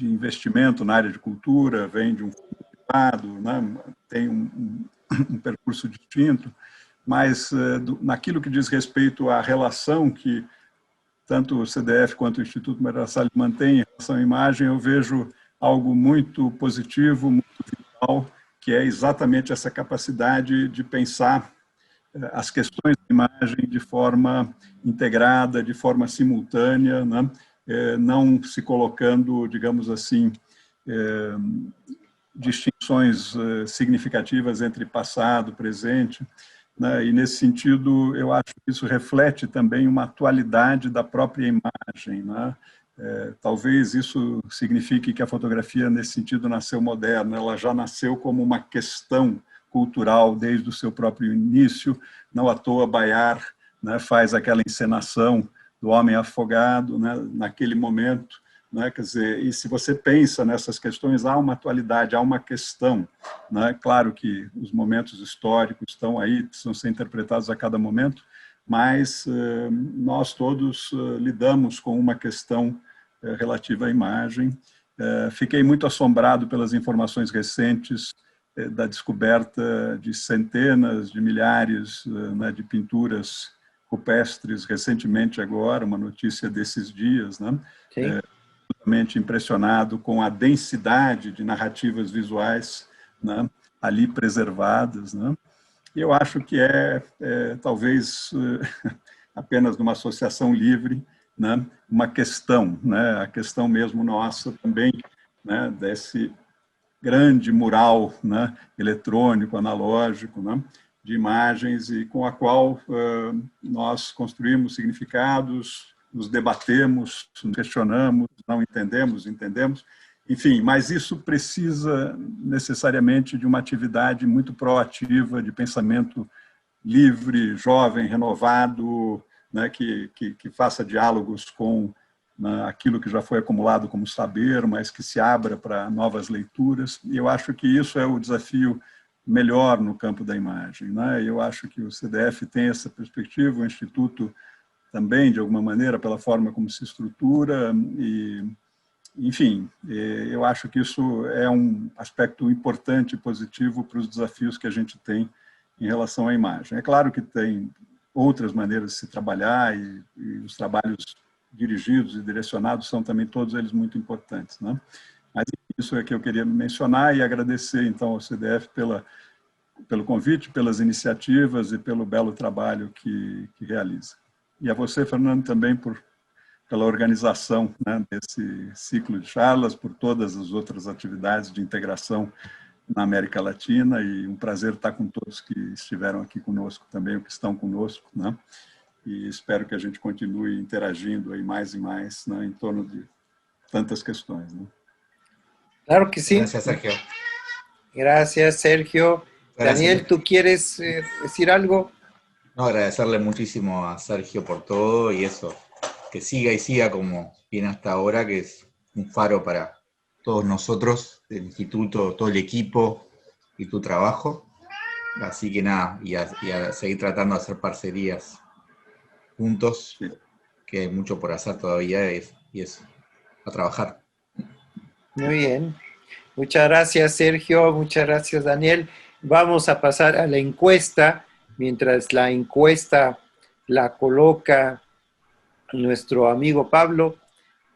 investimento na área de cultura, vem de um fundo privado, né, tem um percurso distinto, mas naquilo que diz respeito à relação que tanto o CDF quanto o Instituto Moreira Salles mantém em relação à imagem, eu vejo algo muito positivo, muito vital, que é exatamente essa capacidade de pensar as questões da imagem de forma integrada, de forma simultânea, né? Não se colocando, digamos assim, distinções significativas entre passado, presente, né? E, nesse sentido, eu acho que isso reflete também uma atualidade da própria imagem, né? Talvez isso signifique que a fotografia, nesse sentido, nasceu moderna, ela já nasceu como uma questão cultural desde o seu próprio início, não à toa Bayard, né, faz aquela encenação do homem afogado, né, naquele momento, né, quer dizer, e se você pensa nessas questões, há uma atualidade, há uma questão, né, claro que os momentos históricos estão aí, precisam ser interpretados a cada momento, mas nós todos lidamos com uma questão relativa à imagem. Fiquei muito assombrado pelas informações recentes da descoberta de centenas de milhares, né, de pinturas rupestres, recentemente agora, uma notícia desses dias, né? Totalmente impressionado com a densidade de narrativas visuais, né, ali preservadas, né? E eu acho que talvez, apenas numa associação livre, né, uma questão, né, a questão mesmo nossa também, né, desse grande mural, né, eletrônico, analógico, né, de imagens, e com a qual nós construímos significados, nos debatemos, nos questionamos, não entendemos, enfim, mas isso precisa necessariamente de uma atividade muito proativa, de pensamento livre, jovem, renovado, né, que faça diálogos com, né, aquilo que já foi acumulado como saber, mas que se abra para novas leituras. E eu acho que isso é o desafio melhor no campo da imagem, né? Eu acho que o CDF tem essa perspectiva, o Instituto também, de alguma maneira, pela forma como se estrutura, e, enfim, eu acho que isso é um aspecto importante e positivo para os desafios que a gente tem em relação à imagem. É claro que tem outras maneiras de se trabalhar, e os trabalhos dirigidos e direcionados são também todos eles muito importantes, né? Mas isso é que eu queria mencionar, e agradecer, então, ao CDF pelo convite, pelas iniciativas e pelo belo trabalho que realiza. E a você, Fernando, também pela organização, né, desse ciclo de charlas, por todas as outras atividades de integração na América Latina, e um prazer estar com todos que estiveram aqui conosco também, ou que estão conosco, né? E espero que a gente continue interagindo aí mais e mais, né, em torno tantas questões, né? Claro que sí. Gracias, Sergio. Gracias, Sergio. Gracias. Daniel, ¿tú quieres decir algo? No, agradecerle muchísimo a Sergio por todo y eso, que siga y siga como viene hasta ahora, que es un faro para todos nosotros, del instituto, todo el equipo y tu trabajo. Así que nada, y a seguir tratando de hacer parcerías juntos, que hay mucho por hacer todavía y eso, a trabajar. Muy bien. Muchas gracias, Sergio. Muchas gracias, Daniel. Vamos a pasar a la encuesta. Mientras la encuesta la coloca nuestro amigo Pablo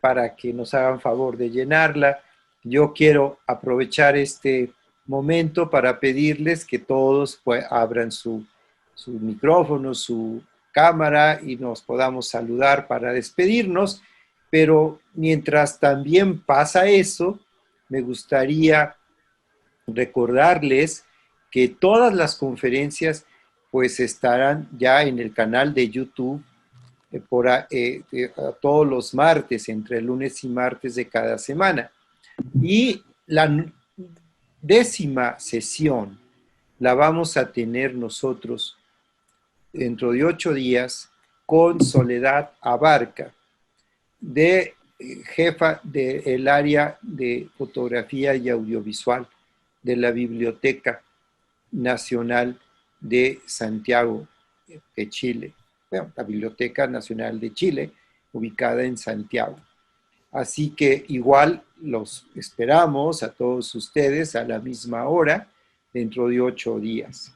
para que nos hagan favor de llenarla, yo quiero aprovechar este momento para pedirles que todos abran su micrófono, su cámara y nos podamos saludar para despedirnos. Pero mientras también pasa eso, me gustaría recordarles que todas las conferencias pues estarán ya en el canal de YouTube todos los martes, entre lunes y martes de cada semana. Y la 10ª sesión la vamos a tener nosotros dentro de 8 días con Soledad Abarca, jefa del área de fotografía y audiovisual de la Biblioteca Nacional de Santiago de Chile. Bueno, la Biblioteca Nacional de Chile, ubicada en Santiago. Así que igual los esperamos a todos ustedes a la misma hora, dentro de 8 días.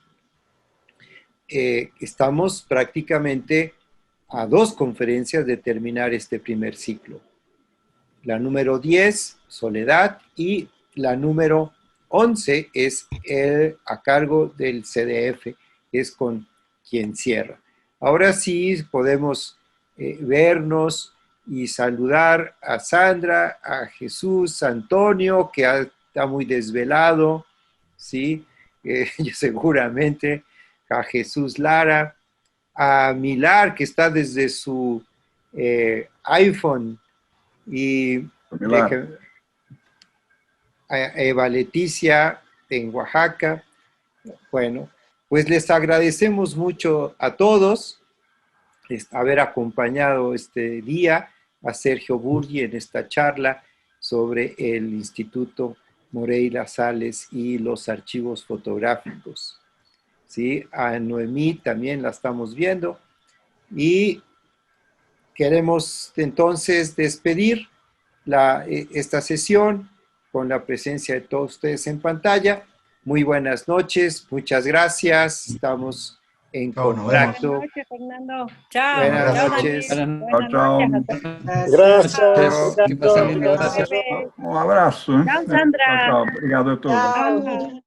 Estamos prácticamente a 2 conferencias de terminar este primer ciclo. La número 10, Soledad, y la número 11 es a cargo del CDF, es con quien cierra. Ahora sí podemos vernos y saludar a Sandra, a Jesús, a Antonio, que está muy desvelado, ¿sí? Seguramente, a Jesús Lara, a Milar, que está desde su iPhone, y a Eva Leticia en Oaxaca. Bueno, pues les agradecemos mucho a todos haber acompañado este día a Sergio Burgi en esta charla sobre el Instituto Moreira Sales y los archivos fotográficos. ¿Sí? A Noemí también la estamos viendo y queremos entonces despedir esta sesión con la presencia de todos ustedes en pantalla. Muy buenas noches, muchas gracias, estamos en contacto. Buenas noches, Fernando. Chao. Buenas noches. Chao. Gracias. Que pasen lindo, gracias. Um abraço. Chao, Sandra. Tchau. Obrigado a todos. Chao.